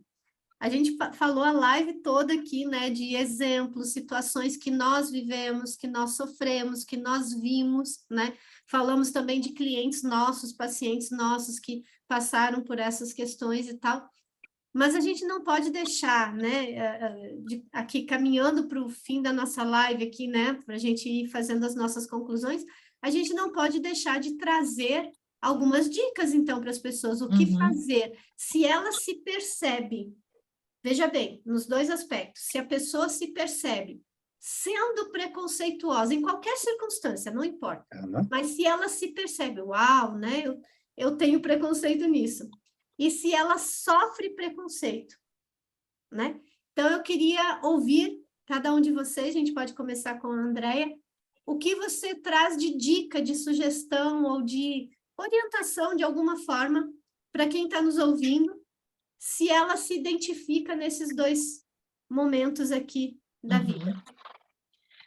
[SPEAKER 3] A gente falou a live toda aqui, né, de exemplos, situações que nós vivemos, que nós sofremos, que nós vimos, né? Falamos também de clientes nossos, pacientes nossos que passaram por essas questões e tal. Mas a gente não pode deixar, né, aqui caminhando para o fim da nossa live aqui, né, para a gente ir fazendo as nossas conclusões, a gente não pode deixar de trazer algumas dicas, então, para as pessoas. O que fazer? Se ela se percebe, veja bem, nos dois aspectos, se a pessoa se percebe sendo preconceituosa em qualquer circunstância, não importa, mas se ela se percebe, uau, né, eu tenho preconceito nisso. E se ela sofre preconceito, né? Então, eu queria ouvir cada um de vocês, a gente pode começar com a Andréia, o que você traz de dica, de sugestão ou de orientação, de alguma forma, para quem está nos ouvindo, se ela se identifica nesses dois momentos aqui da vida.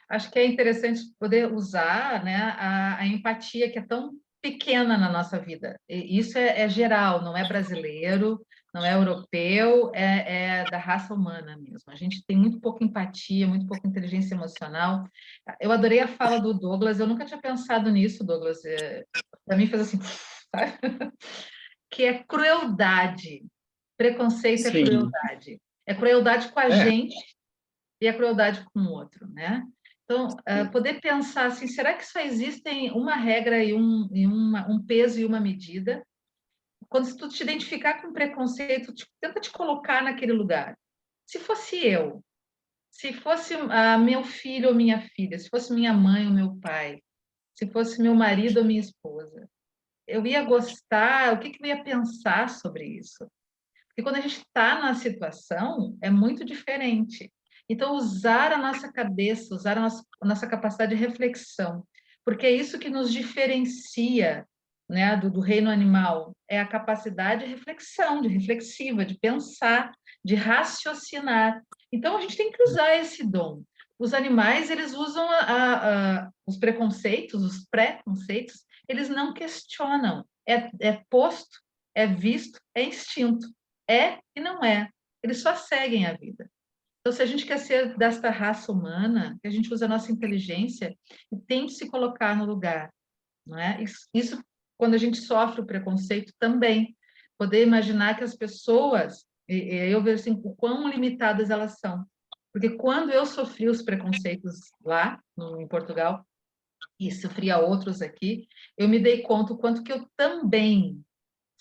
[SPEAKER 1] Acho que é interessante poder usar, né, a empatia, que é tão pequena na nossa vida. E isso é geral, não é brasileiro, não é europeu, é da raça humana mesmo. A gente tem muito pouca empatia, muito pouca inteligência emocional. Eu adorei a fala do Douglas, eu nunca tinha pensado nisso, Douglas. Para mim fez assim, sabe? Que é crueldade. Preconceito é crueldade. É crueldade com a gente e a crueldade com o outro, né? Então, poder pensar assim, será que só existem uma regra e um peso e uma medida? Quando tu te identificar com preconceito, tenta te colocar naquele lugar. Se fosse eu, se fosse meu filho ou minha filha, se fosse minha mãe ou meu pai, se fosse meu marido ou minha esposa, eu ia gostar, o que eu ia pensar sobre isso? Porque quando a gente está na situação, é muito diferente. Então, usar a nossa cabeça, usar a nossa capacidade de reflexão, porque é isso que nos diferencia, né, do reino animal, é a capacidade de reflexão, de reflexiva, de pensar, de raciocinar. Então, a gente tem que usar esse dom. Os animais, eles usam os preconceitos, os pré-conceitos, eles não questionam. É posto, é visto, é instinto. É e não é. Eles só seguem a vida. Então, se a gente quer ser desta raça humana, que a gente usa a nossa inteligência e tente se colocar no lugar, não é? Isso quando a gente sofre o preconceito também. Poder imaginar que as pessoas, eu vejo assim, o quão limitadas elas são. Porque quando eu sofri os preconceitos lá, em Portugal, e sofria outros aqui, eu me dei conta o quanto que eu também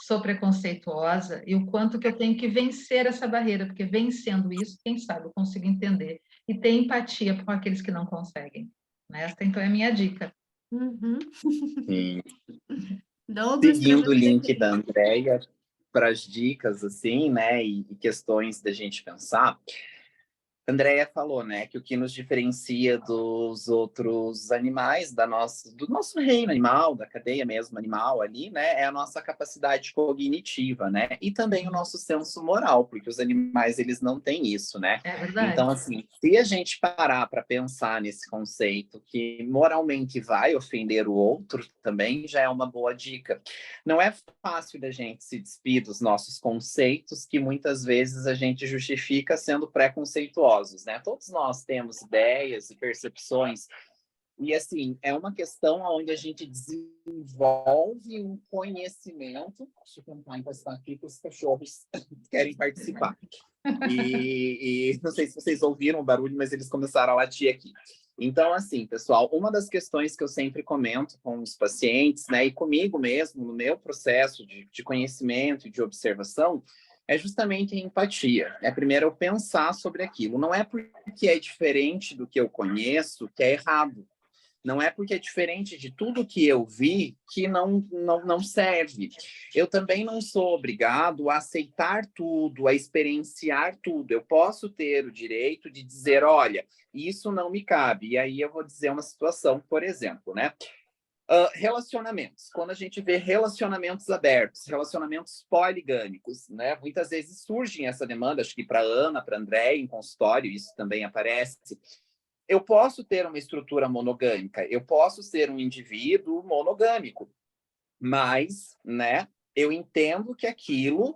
[SPEAKER 1] sou preconceituosa e o quanto que eu tenho que vencer essa barreira, porque vencendo isso, quem sabe eu consigo entender e ter empatia com aqueles que não conseguem. Esta, então, é a minha dica.
[SPEAKER 2] Sim.
[SPEAKER 3] Douglas,
[SPEAKER 2] seguindo o link da Andréia para as dicas, assim, né, e questões da gente pensar, a Andréia falou, né, que o que nos diferencia dos outros animais, do nosso reino animal, da cadeia mesmo animal ali, né, é a nossa capacidade cognitiva, né, e também o nosso senso moral, porque os animais, eles não têm isso, né.
[SPEAKER 1] É verdade.
[SPEAKER 2] Então, assim, se a gente parar para pensar nesse conceito que moralmente vai ofender o outro, também já é uma boa dica. Não é fácil da gente se despir dos nossos conceitos, que muitas vezes a gente justifica sendo preconceituosos, né? Todos nós temos ideias e percepções, e assim, é uma questão onde a gente desenvolve um conhecimento. Deixa eu tentar encostar aqui que os cachorros querem participar. E não sei se vocês ouviram o barulho, mas eles começaram a latir aqui. Então, assim, pessoal, uma das questões que eu sempre comento com os pacientes, né, e comigo mesmo, no meu processo de conhecimento e de observação, é justamente a empatia. É primeiro eu pensar sobre aquilo. Não é porque é diferente do que eu conheço que é errado. Não é porque é diferente de tudo que eu vi que não serve. Eu também não sou obrigado a aceitar tudo, a experienciar tudo. Eu posso ter o direito de dizer, olha, isso não me cabe. E aí eu vou dizer uma situação, por exemplo, né? Relacionamentos. Quando a gente vê relacionamentos abertos, relacionamentos poligâmicos, né? Muitas vezes surge essa demanda, acho que para Ana, para André, em consultório, isso também aparece. Eu posso ter uma estrutura monogâmica, eu posso ser um indivíduo monogâmico, mas, né, eu entendo que aquilo,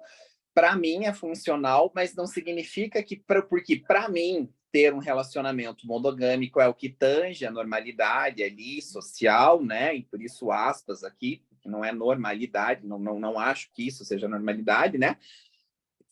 [SPEAKER 2] para mim, é funcional, mas não significa que, porque para mim, ter um relacionamento monogâmico é o que tange a normalidade ali, social, né, e por isso aspas aqui, que não é normalidade, não acho que isso seja normalidade, né,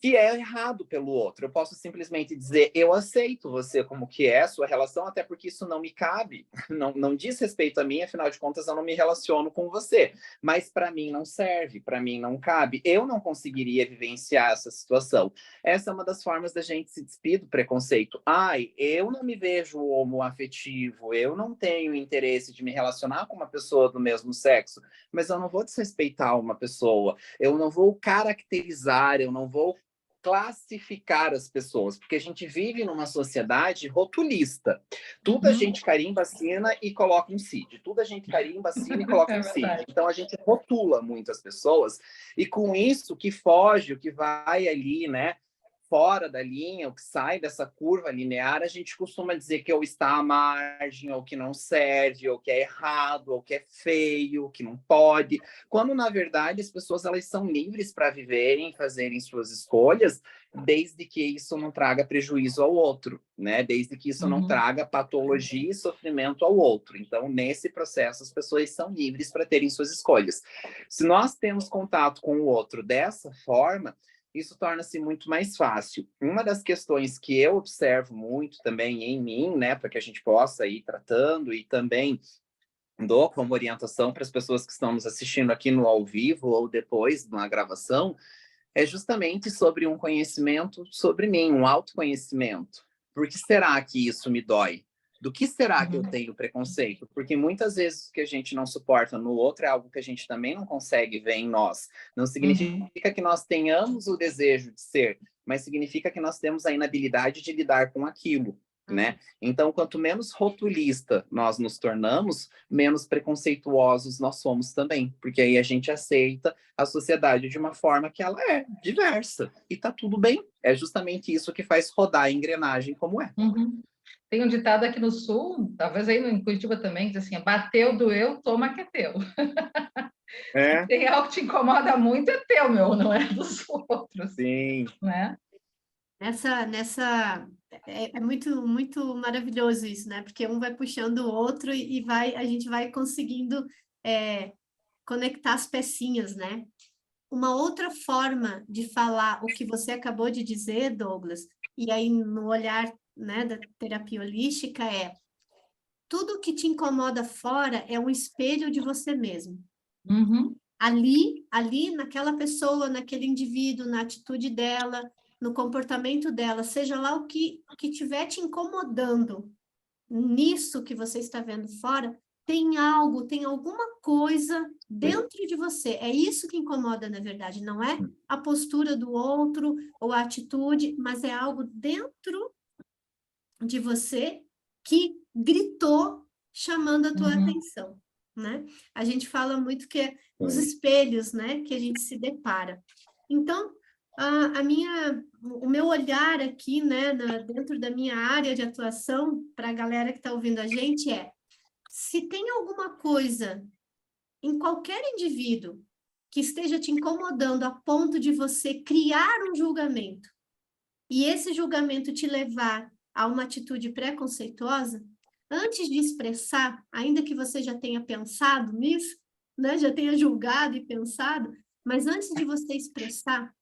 [SPEAKER 2] que é errado pelo outro. Eu posso simplesmente dizer, eu aceito você como que é, sua relação, até porque isso não me cabe, não diz respeito a mim, afinal de contas eu não me relaciono com você. Mas para mim não serve, para mim não cabe. Eu não conseguiria vivenciar essa situação. Essa é uma das formas da gente se despir do preconceito. Ai, eu não me vejo homoafetivo, eu não tenho interesse de me relacionar com uma pessoa do mesmo sexo, mas eu não vou desrespeitar uma pessoa, eu não vou caracterizar, eu não vou classificar as pessoas, porque a gente vive numa sociedade rotulista. Tudo a gente carimba, assina e coloca um CID. Tudo a gente carimba, assina e coloca um CID. Então a gente rotula muitas pessoas e com isso que foge, o que vai ali, né, fora da linha, o que sai dessa curva linear, a gente costuma dizer que ou está à margem, ou que não serve, ou que é errado, ou que é feio, que não pode, quando na verdade as pessoas elas são livres para viverem, fazerem suas escolhas, desde que isso não traga prejuízo ao outro, né? Desde que isso não traga patologia e sofrimento ao outro. Então, nesse processo, as pessoas são livres para terem suas escolhas. Se nós temos contato com o outro dessa forma, isso torna-se muito mais fácil. Uma das questões que eu observo muito também em mim, né, para que a gente possa ir tratando e também dou como orientação para as pessoas que estão nos assistindo aqui no ao vivo ou depois na gravação, é justamente sobre um conhecimento sobre mim, um autoconhecimento. Por que será que isso me dói? Do que será que eu tenho preconceito? Porque muitas vezes o que a gente não suporta no outro é algo que a gente também não consegue ver em nós. Não significa que nós tenhamos o desejo de ser, mas significa que nós temos a inabilidade de lidar com aquilo, né? Então, quanto menos rotulista nós nos tornamos, menos preconceituosos nós somos também, porque aí a gente aceita a sociedade de uma forma que ela é diversa, e tá tudo bem. É justamente isso que faz rodar a engrenagem como é.
[SPEAKER 1] Tem um ditado aqui no Sul, talvez aí em Curitiba também, que diz assim, bateu, doeu, toma que é teu.
[SPEAKER 2] É.
[SPEAKER 1] Tem algo que te incomoda muito, é teu, meu, não é dos outros.
[SPEAKER 2] Sim.
[SPEAKER 1] Né?
[SPEAKER 3] É muito, muito maravilhoso isso, né? Porque um vai puxando o outro e a gente vai conseguindo conectar as pecinhas, né? Uma outra forma de falar o que você acabou de dizer, Douglas, e aí no olhar, né, da terapia holística tudo que te incomoda fora é um espelho de você mesmo. Ali, naquela pessoa, naquele indivíduo, na atitude dela, no comportamento dela, seja lá o que estiver te incomodando, nisso que você está vendo fora, tem alguma coisa dentro de você. É isso que incomoda, na verdade, não é a postura do outro ou a atitude, mas é algo dentro de você que gritou chamando a tua atenção, né? A gente fala muito que é os espelhos, né, que a gente se depara. Então, o meu olhar aqui, né, dentro da minha área de atuação, para a galera que está ouvindo a gente, se tem alguma coisa em qualquer indivíduo que esteja te incomodando a ponto de você criar um julgamento, e esse julgamento te levar a uma atitude preconceituosa, antes de expressar, ainda que você já tenha pensado nisso, né, já tenha julgado e pensado, mas antes de você expressar,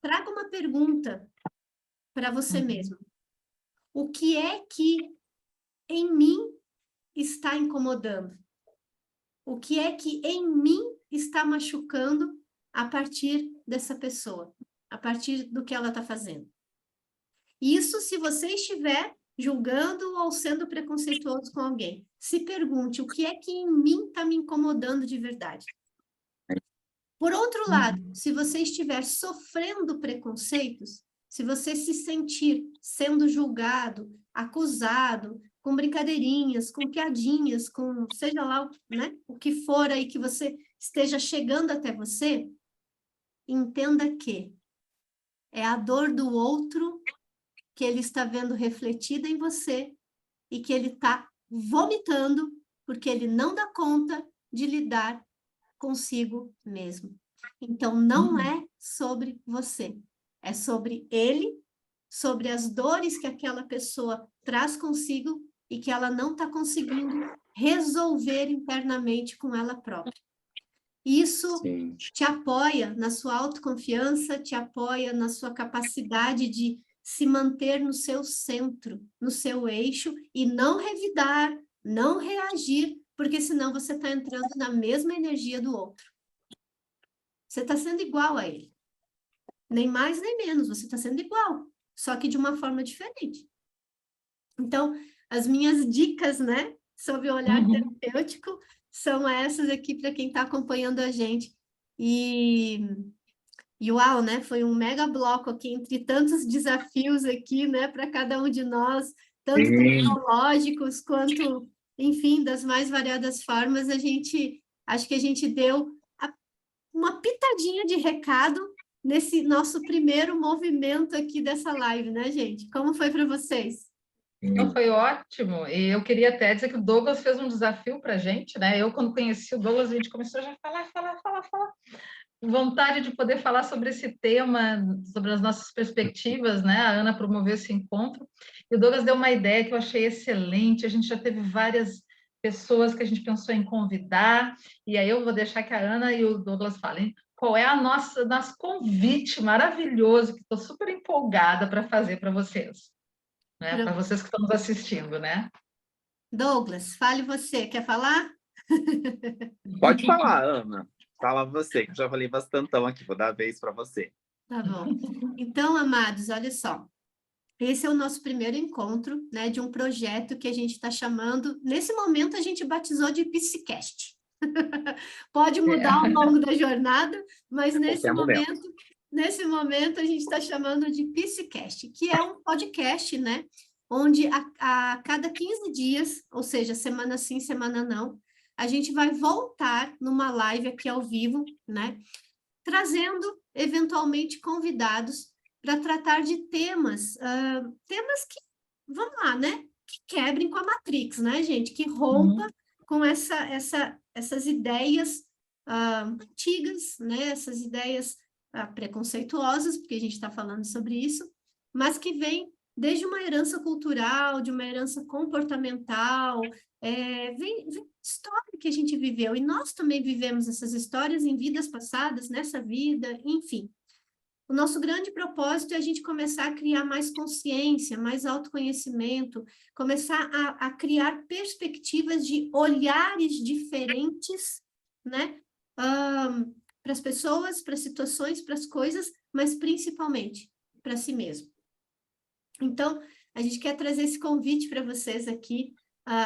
[SPEAKER 3] traga uma pergunta para você mesmo. O que é que em mim está incomodando? O que é que em mim está machucando a partir dessa pessoa, a partir do que ela está fazendo? Isso se você estiver julgando ou sendo preconceituoso com alguém. Se pergunte, o que é que em mim está me incomodando de verdade? Por outro lado, se você estiver sofrendo preconceitos, se você se sentir sendo julgado, acusado, com brincadeirinhas, com piadinhas, com seja lá, né, o que for aí que você esteja chegando até você, entenda que é a dor do outro que ele está vendo refletida em você e que ele está vomitando porque ele não dá conta de lidar consigo mesmo. Então, não é sobre você, é sobre ele, sobre as dores que aquela pessoa traz consigo e que ela não está conseguindo resolver internamente com ela própria. Isso
[SPEAKER 2] Sim.
[SPEAKER 3] te apoia na sua autoconfiança, te apoia na sua capacidade de se manter no seu centro, no seu eixo, e não revidar, não reagir, porque senão você está entrando na mesma energia do outro. Você está sendo igual a ele. Nem mais nem menos, você está sendo igual, só que de uma forma diferente. Então, as minhas dicas, né, sobre o olhar terapêutico são essas aqui para quem está acompanhando a gente. E uau, né, foi um mega bloco aqui entre tantos desafios aqui, né, para cada um de nós, tanto tecnológicos quanto, enfim, das mais variadas formas, acho que a gente deu uma pitadinha de recado nesse nosso primeiro movimento aqui dessa live, né, gente? Como foi para vocês?
[SPEAKER 1] Então, foi ótimo, e eu queria até dizer que o Douglas fez um desafio para a gente, né? Eu, quando conheci o Douglas, a gente começou já a falar. Vontade de poder falar sobre esse tema, sobre as nossas perspectivas, né? A Ana promoveu esse encontro, e o Douglas deu uma ideia que eu achei excelente, a gente já teve várias pessoas que a gente pensou em convidar, e aí eu vou deixar que a Ana e o Douglas falem qual é nosso convite maravilhoso, que estou super empolgada para fazer para vocês. Né? Para vocês que estão nos assistindo, né?
[SPEAKER 3] Douglas, fale você. Quer falar?
[SPEAKER 2] Pode falar, Ana. Fala você, que eu já falei bastantão aqui. Vou dar a vez para você.
[SPEAKER 3] Tá bom. Então, amados, olha só. Esse é o nosso primeiro encontro, né, de um projeto que a gente está chamando... Nesse momento, a gente batizou de Psicast. Pode mudar ao longo da jornada, mas nesse momento a gente está chamando de Psicast, que é um podcast, né? Onde a cada 15 dias, ou seja, semana sim, semana não, a gente vai voltar numa live aqui ao vivo, né? Trazendo, eventualmente, convidados para tratar de temas que, vamos lá, né? Que quebrem com a Matrix, né, gente? Que rompa com essas ideias antigas, né? Essas ideias preconceituosas, porque a gente está falando sobre isso, mas que vem desde uma herança cultural, de uma herança comportamental, vem história que a gente viveu, e nós também vivemos essas histórias em vidas passadas, nessa vida, enfim. O nosso grande propósito é a gente começar a criar mais consciência, mais autoconhecimento, começar a criar perspectivas de olhares diferentes, né? Para as pessoas, para as situações, para as coisas, mas principalmente para si mesmo. Então, a gente quer trazer esse convite para vocês aqui.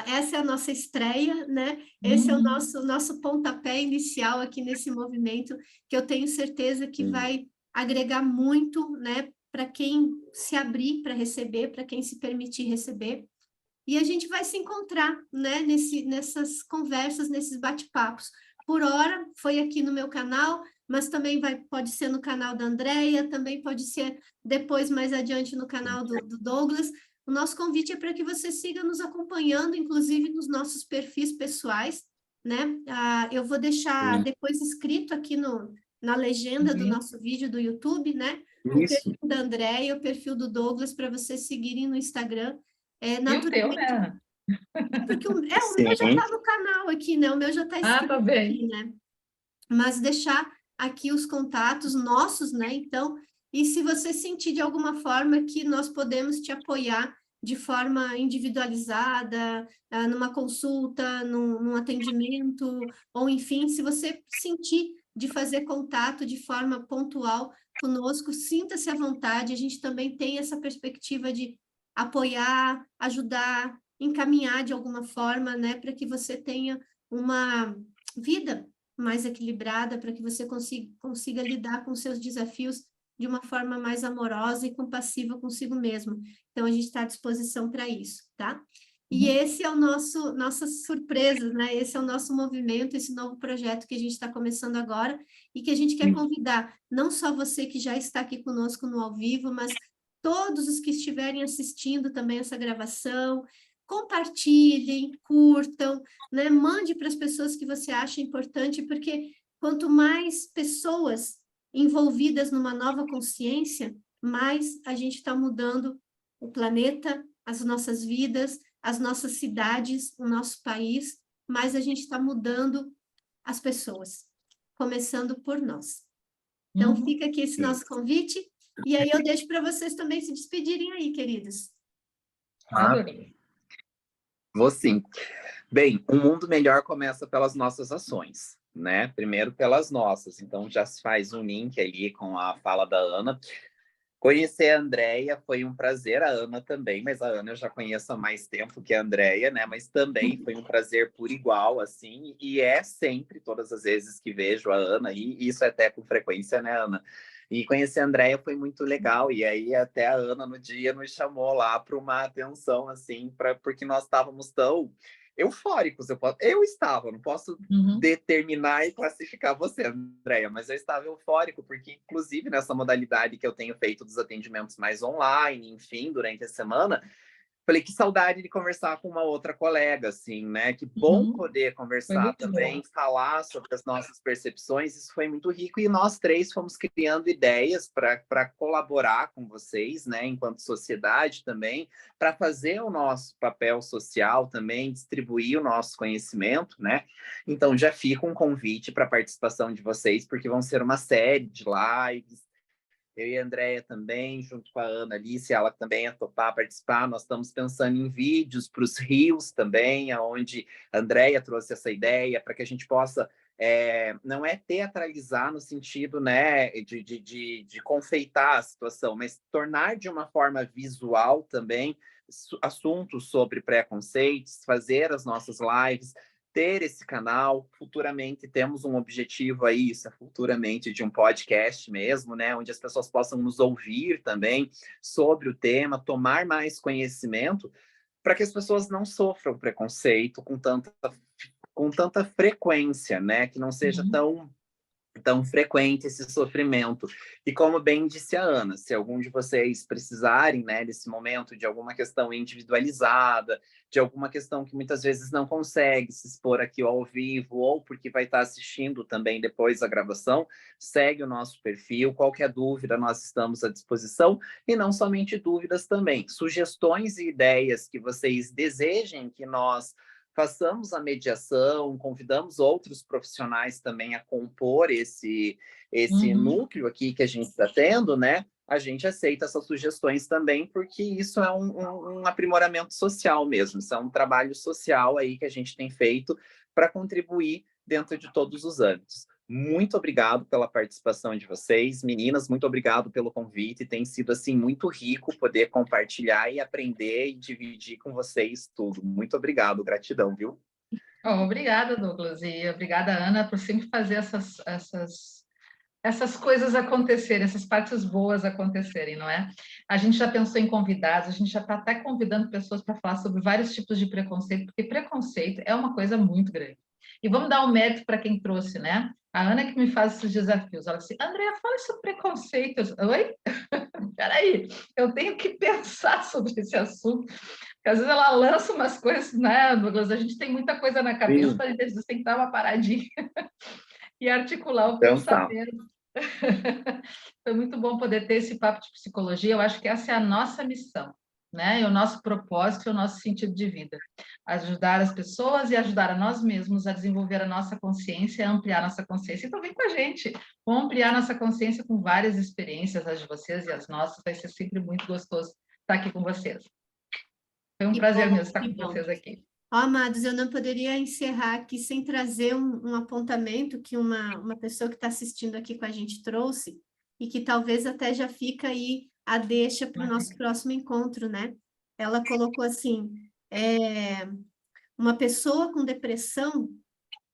[SPEAKER 3] Essa é a nossa estreia, né? Esse é o nosso pontapé inicial aqui nesse movimento, que eu tenho certeza que vai agregar muito, né, para quem se abrir para receber, para quem se permitir receber. E a gente vai se encontrar, né, nessas conversas, nesses bate-papos. Por hora, foi aqui no meu canal, mas também pode ser no canal da Andrea, também pode ser depois, mais adiante, no canal do Douglas. O nosso convite é para que você siga nos acompanhando, inclusive nos nossos perfis pessoais, né? Eu vou deixar depois escrito aqui na legenda do nosso vídeo do YouTube, né? O perfil da Andrea e o perfil do Douglas para vocês seguirem no Instagram.
[SPEAKER 1] Naturalmente. E o teu, né?
[SPEAKER 3] Porque o meu já está no canal aqui, né? O meu já está escrito
[SPEAKER 1] tá bem.
[SPEAKER 3] aqui, né? Mas deixar aqui os contatos nossos, né? Então, e se você sentir de alguma forma que nós podemos te apoiar de forma individualizada, numa consulta, num atendimento, ou enfim, se você sentir de fazer contato de forma pontual conosco, sinta-se à vontade, a gente também tem essa perspectiva de apoiar, ajudar, encaminhar de alguma forma, né, para que você tenha uma vida mais equilibrada, para que você consiga lidar com seus desafios de uma forma mais amorosa e compassiva consigo mesmo. Então, a gente está à disposição para isso, tá? E esse é o nossas surpresas, né? Esse é o nosso movimento, esse novo projeto que a gente está começando agora e que a gente quer convidar não só você que já está aqui conosco no ao vivo, mas todos os que estiverem assistindo também essa gravação, compartilhem, curtam, né? Mande para as pessoas que você acha importante, porque quanto mais pessoas envolvidas numa nova consciência, mais a gente está mudando o planeta, as nossas vidas, as nossas cidades, o nosso país, mais a gente está mudando as pessoas, começando por nós. Então, fica aqui esse nosso convite, e aí eu deixo para vocês também se despedirem aí, queridos.
[SPEAKER 1] Adorei.
[SPEAKER 2] Vou sim. Bem, um mundo melhor começa pelas nossas ações, né? Primeiro pelas nossas. Então, já se faz um link ali com a fala da Ana. Conhecer a Andrea foi um prazer, a Ana também, mas a Ana eu já conheço há mais tempo que a Andrea, né? Mas também foi um prazer por igual, assim, e é sempre, todas as vezes que vejo a Ana, e isso é até com frequência, né, Ana? E conhecer a Andrea foi muito legal, e aí até a Ana no dia nos chamou lá para uma atenção, assim, porque nós estávamos tão eufóricos, eu estava, não posso determinar e classificar você, Andréia, mas eu estava eufórico, porque inclusive nessa modalidade que eu tenho feito dos atendimentos mais online, enfim, durante a semana, falei que saudade de conversar com uma outra colega, assim, né? Que bom poder conversar também, falar sobre as nossas percepções, isso foi muito rico, e nós três fomos criando ideias para colaborar com vocês, né? Enquanto sociedade também, para fazer o nosso papel social também, distribuir o nosso conhecimento, né? Então já fica um convite para a participação de vocês, porque vão ser uma série de lives. Eu e a Andrea também, junto com a Ana Alice, ela também a topar participar. Nós estamos pensando em vídeos para os rios também, onde a Andrea trouxe essa ideia, para que a gente possa, não é teatralizar no sentido, né, de confeitar a situação, mas tornar de uma forma visual também assuntos sobre preconceitos, fazer as nossas lives, ter esse canal. Futuramente temos um objetivo aí, isso é futuramente de um podcast mesmo, né, onde as pessoas possam nos ouvir também sobre o tema, tomar mais conhecimento, para que as pessoas não sofram preconceito com tanta frequência, né, que não seja tão frequente esse sofrimento. E como bem disse a Ana, se algum de vocês precisarem, né, nesse momento, de alguma questão individualizada, de alguma questão que muitas vezes não consegue se expor aqui ao vivo, ou porque vai estar assistindo também depois a gravação, segue o nosso perfil. Qualquer dúvida, nós estamos à disposição, e não somente dúvidas também, sugestões e ideias que vocês desejem que nós façamos a mediação, convidamos outros profissionais também a compor esse núcleo aqui que a gente está tendo, né? A gente aceita essas sugestões também, porque isso é um aprimoramento social mesmo, isso é um trabalho social aí que a gente tem feito para contribuir dentro de todos os âmbitos. Muito obrigado pela participação de vocês, meninas, muito obrigado pelo convite, tem sido, assim, muito rico poder compartilhar e aprender e dividir com vocês tudo. Muito obrigado, gratidão, viu?
[SPEAKER 1] Obrigada, Douglas, e obrigada, Ana, por sempre fazer essas coisas acontecerem, essas partes boas acontecerem, não é? A gente já pensou em convidados, a gente já está até convidando pessoas para falar sobre vários tipos de preconceito, porque preconceito é uma coisa muito grande. E vamos dar um mérito para quem trouxe, né? A Ana que me faz esses desafios. Ela disse, Andréa, fala sobre preconceito. Oi? Peraí, eu tenho que pensar sobre esse assunto. Porque às vezes ela lança umas coisas, né, Douglas? A gente tem muita coisa na cabeça, a gente às vezes tem que dar uma paradinha e articular o pensamento. Foi muito bom poder ter esse papo de psicologia. Eu acho que essa é a nossa missão, né? E o nosso propósito e o nosso sentido de vida. Ajudar as pessoas e ajudar a nós mesmos a desenvolver a nossa consciência, a ampliar nossa consciência. Então, vem com a gente. Vamos ampliar nossa consciência com várias experiências, as de vocês e as nossas. Vai ser sempre muito gostoso estar aqui com vocês. Foi um prazer mesmo estar com vocês aqui.
[SPEAKER 3] Amados, eu não poderia encerrar aqui sem trazer um apontamento que uma pessoa que está assistindo aqui com a gente trouxe, e que talvez até já fica aí a deixa para o nosso próximo encontro, né? ela colocou assim, uma pessoa com depressão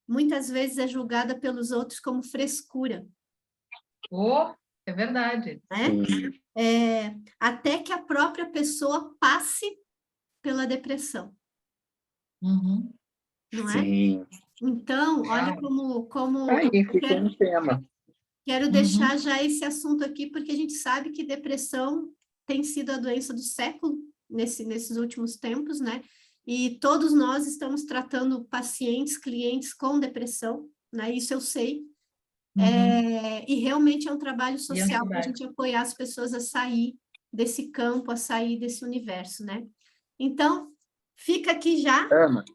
[SPEAKER 3] muitas vezes é julgada pelos outros como frescura.
[SPEAKER 1] É verdade.
[SPEAKER 3] Né? Até que a própria pessoa passe pela depressão.
[SPEAKER 1] Uhum.
[SPEAKER 3] Não é?
[SPEAKER 2] Sim.
[SPEAKER 3] Então, olha como
[SPEAKER 2] Aí fica um tema.
[SPEAKER 3] Quero deixar já esse assunto aqui, porque a gente sabe que depressão tem sido a doença do século nesses últimos tempos, né? E todos nós estamos tratando pacientes, clientes com depressão, né? Isso eu sei. E realmente é um trabalho social para a gente apoiar as pessoas a sair desse campo, a sair desse universo, né? Então, fica aqui já.
[SPEAKER 2] Ana,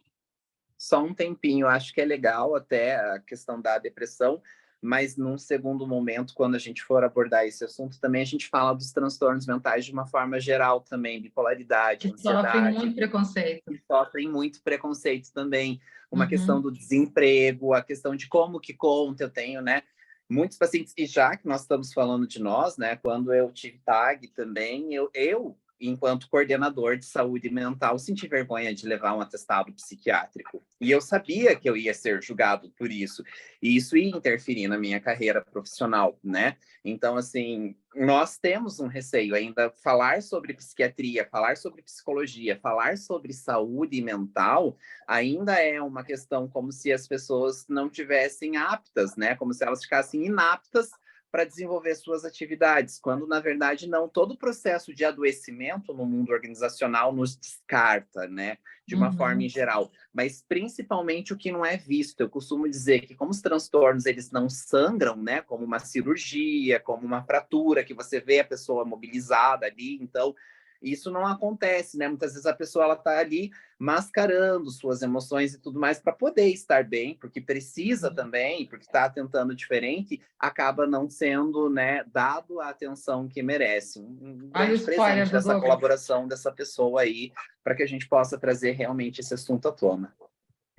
[SPEAKER 2] só um tempinho, acho que é legal até a questão da depressão, mas num segundo momento, quando a gente for abordar esse assunto, também a gente fala dos transtornos mentais de uma forma geral também, bipolaridade, ansiedade.
[SPEAKER 1] Sofrem muito preconceito.
[SPEAKER 2] Que sofrem muito preconceito também. Uma questão do desemprego, a questão de como que conta, eu tenho, né? Muitos pacientes, e já que nós estamos falando de nós, né? Quando eu tive TAG também, eu enquanto coordenador de saúde mental, senti vergonha de levar um atestado psiquiátrico. E eu sabia que eu ia ser julgado por isso. E isso ia interferir na minha carreira profissional, né? Então, assim, nós temos um receio ainda. Falar sobre psiquiatria, falar sobre psicologia, falar sobre saúde mental, ainda é uma questão como se as pessoas não tivessem aptas, né? Como se elas ficassem inaptas para desenvolver suas atividades, quando, na verdade, não. Todo o processo de adoecimento no mundo organizacional nos descarta, né? De uma forma em geral. Mas, principalmente, o que não é visto. Eu costumo dizer que, como os transtornos, eles não sangram, né? Como uma cirurgia, como uma fratura, que você vê a pessoa mobilizada ali. Então, isso não acontece, né? Muitas vezes a pessoa ela está ali mascarando suas emoções e tudo mais para poder estar bem, porque precisa também, porque está tentando diferente, acaba não sendo, né, dado a atenção que merece. Um grande presente dessa colaboração dessa pessoa aí, para que a gente possa trazer realmente esse assunto à tona.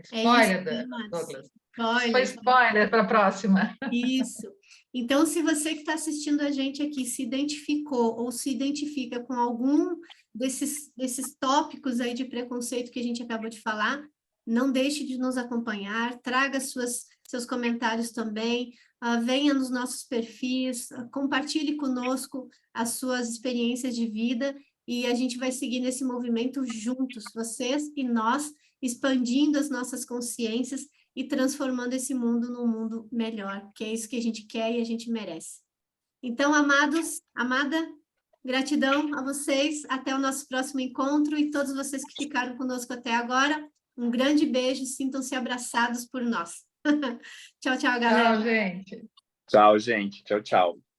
[SPEAKER 1] Spoiler, Douglas. Foi spoiler para a próxima.
[SPEAKER 3] Isso. Então, se você que está assistindo a gente aqui se identificou ou se identifica com algum desses tópicos aí de preconceito que a gente acabou de falar, não deixe de nos acompanhar, traga seus comentários também, venha nos nossos perfis, compartilhe conosco as suas experiências de vida e a gente vai seguir nesse movimento juntos, vocês e nós, expandindo as nossas consciências e transformando esse mundo num mundo melhor, que é isso que a gente quer e a gente merece. Então, amados, amada, gratidão a vocês, até o nosso próximo encontro e todos vocês que ficaram conosco até agora, um grande beijo, sintam-se abraçados por nós. Tchau, tchau, galera.
[SPEAKER 1] Tchau, gente.
[SPEAKER 2] Tchau, gente. Tchau, tchau.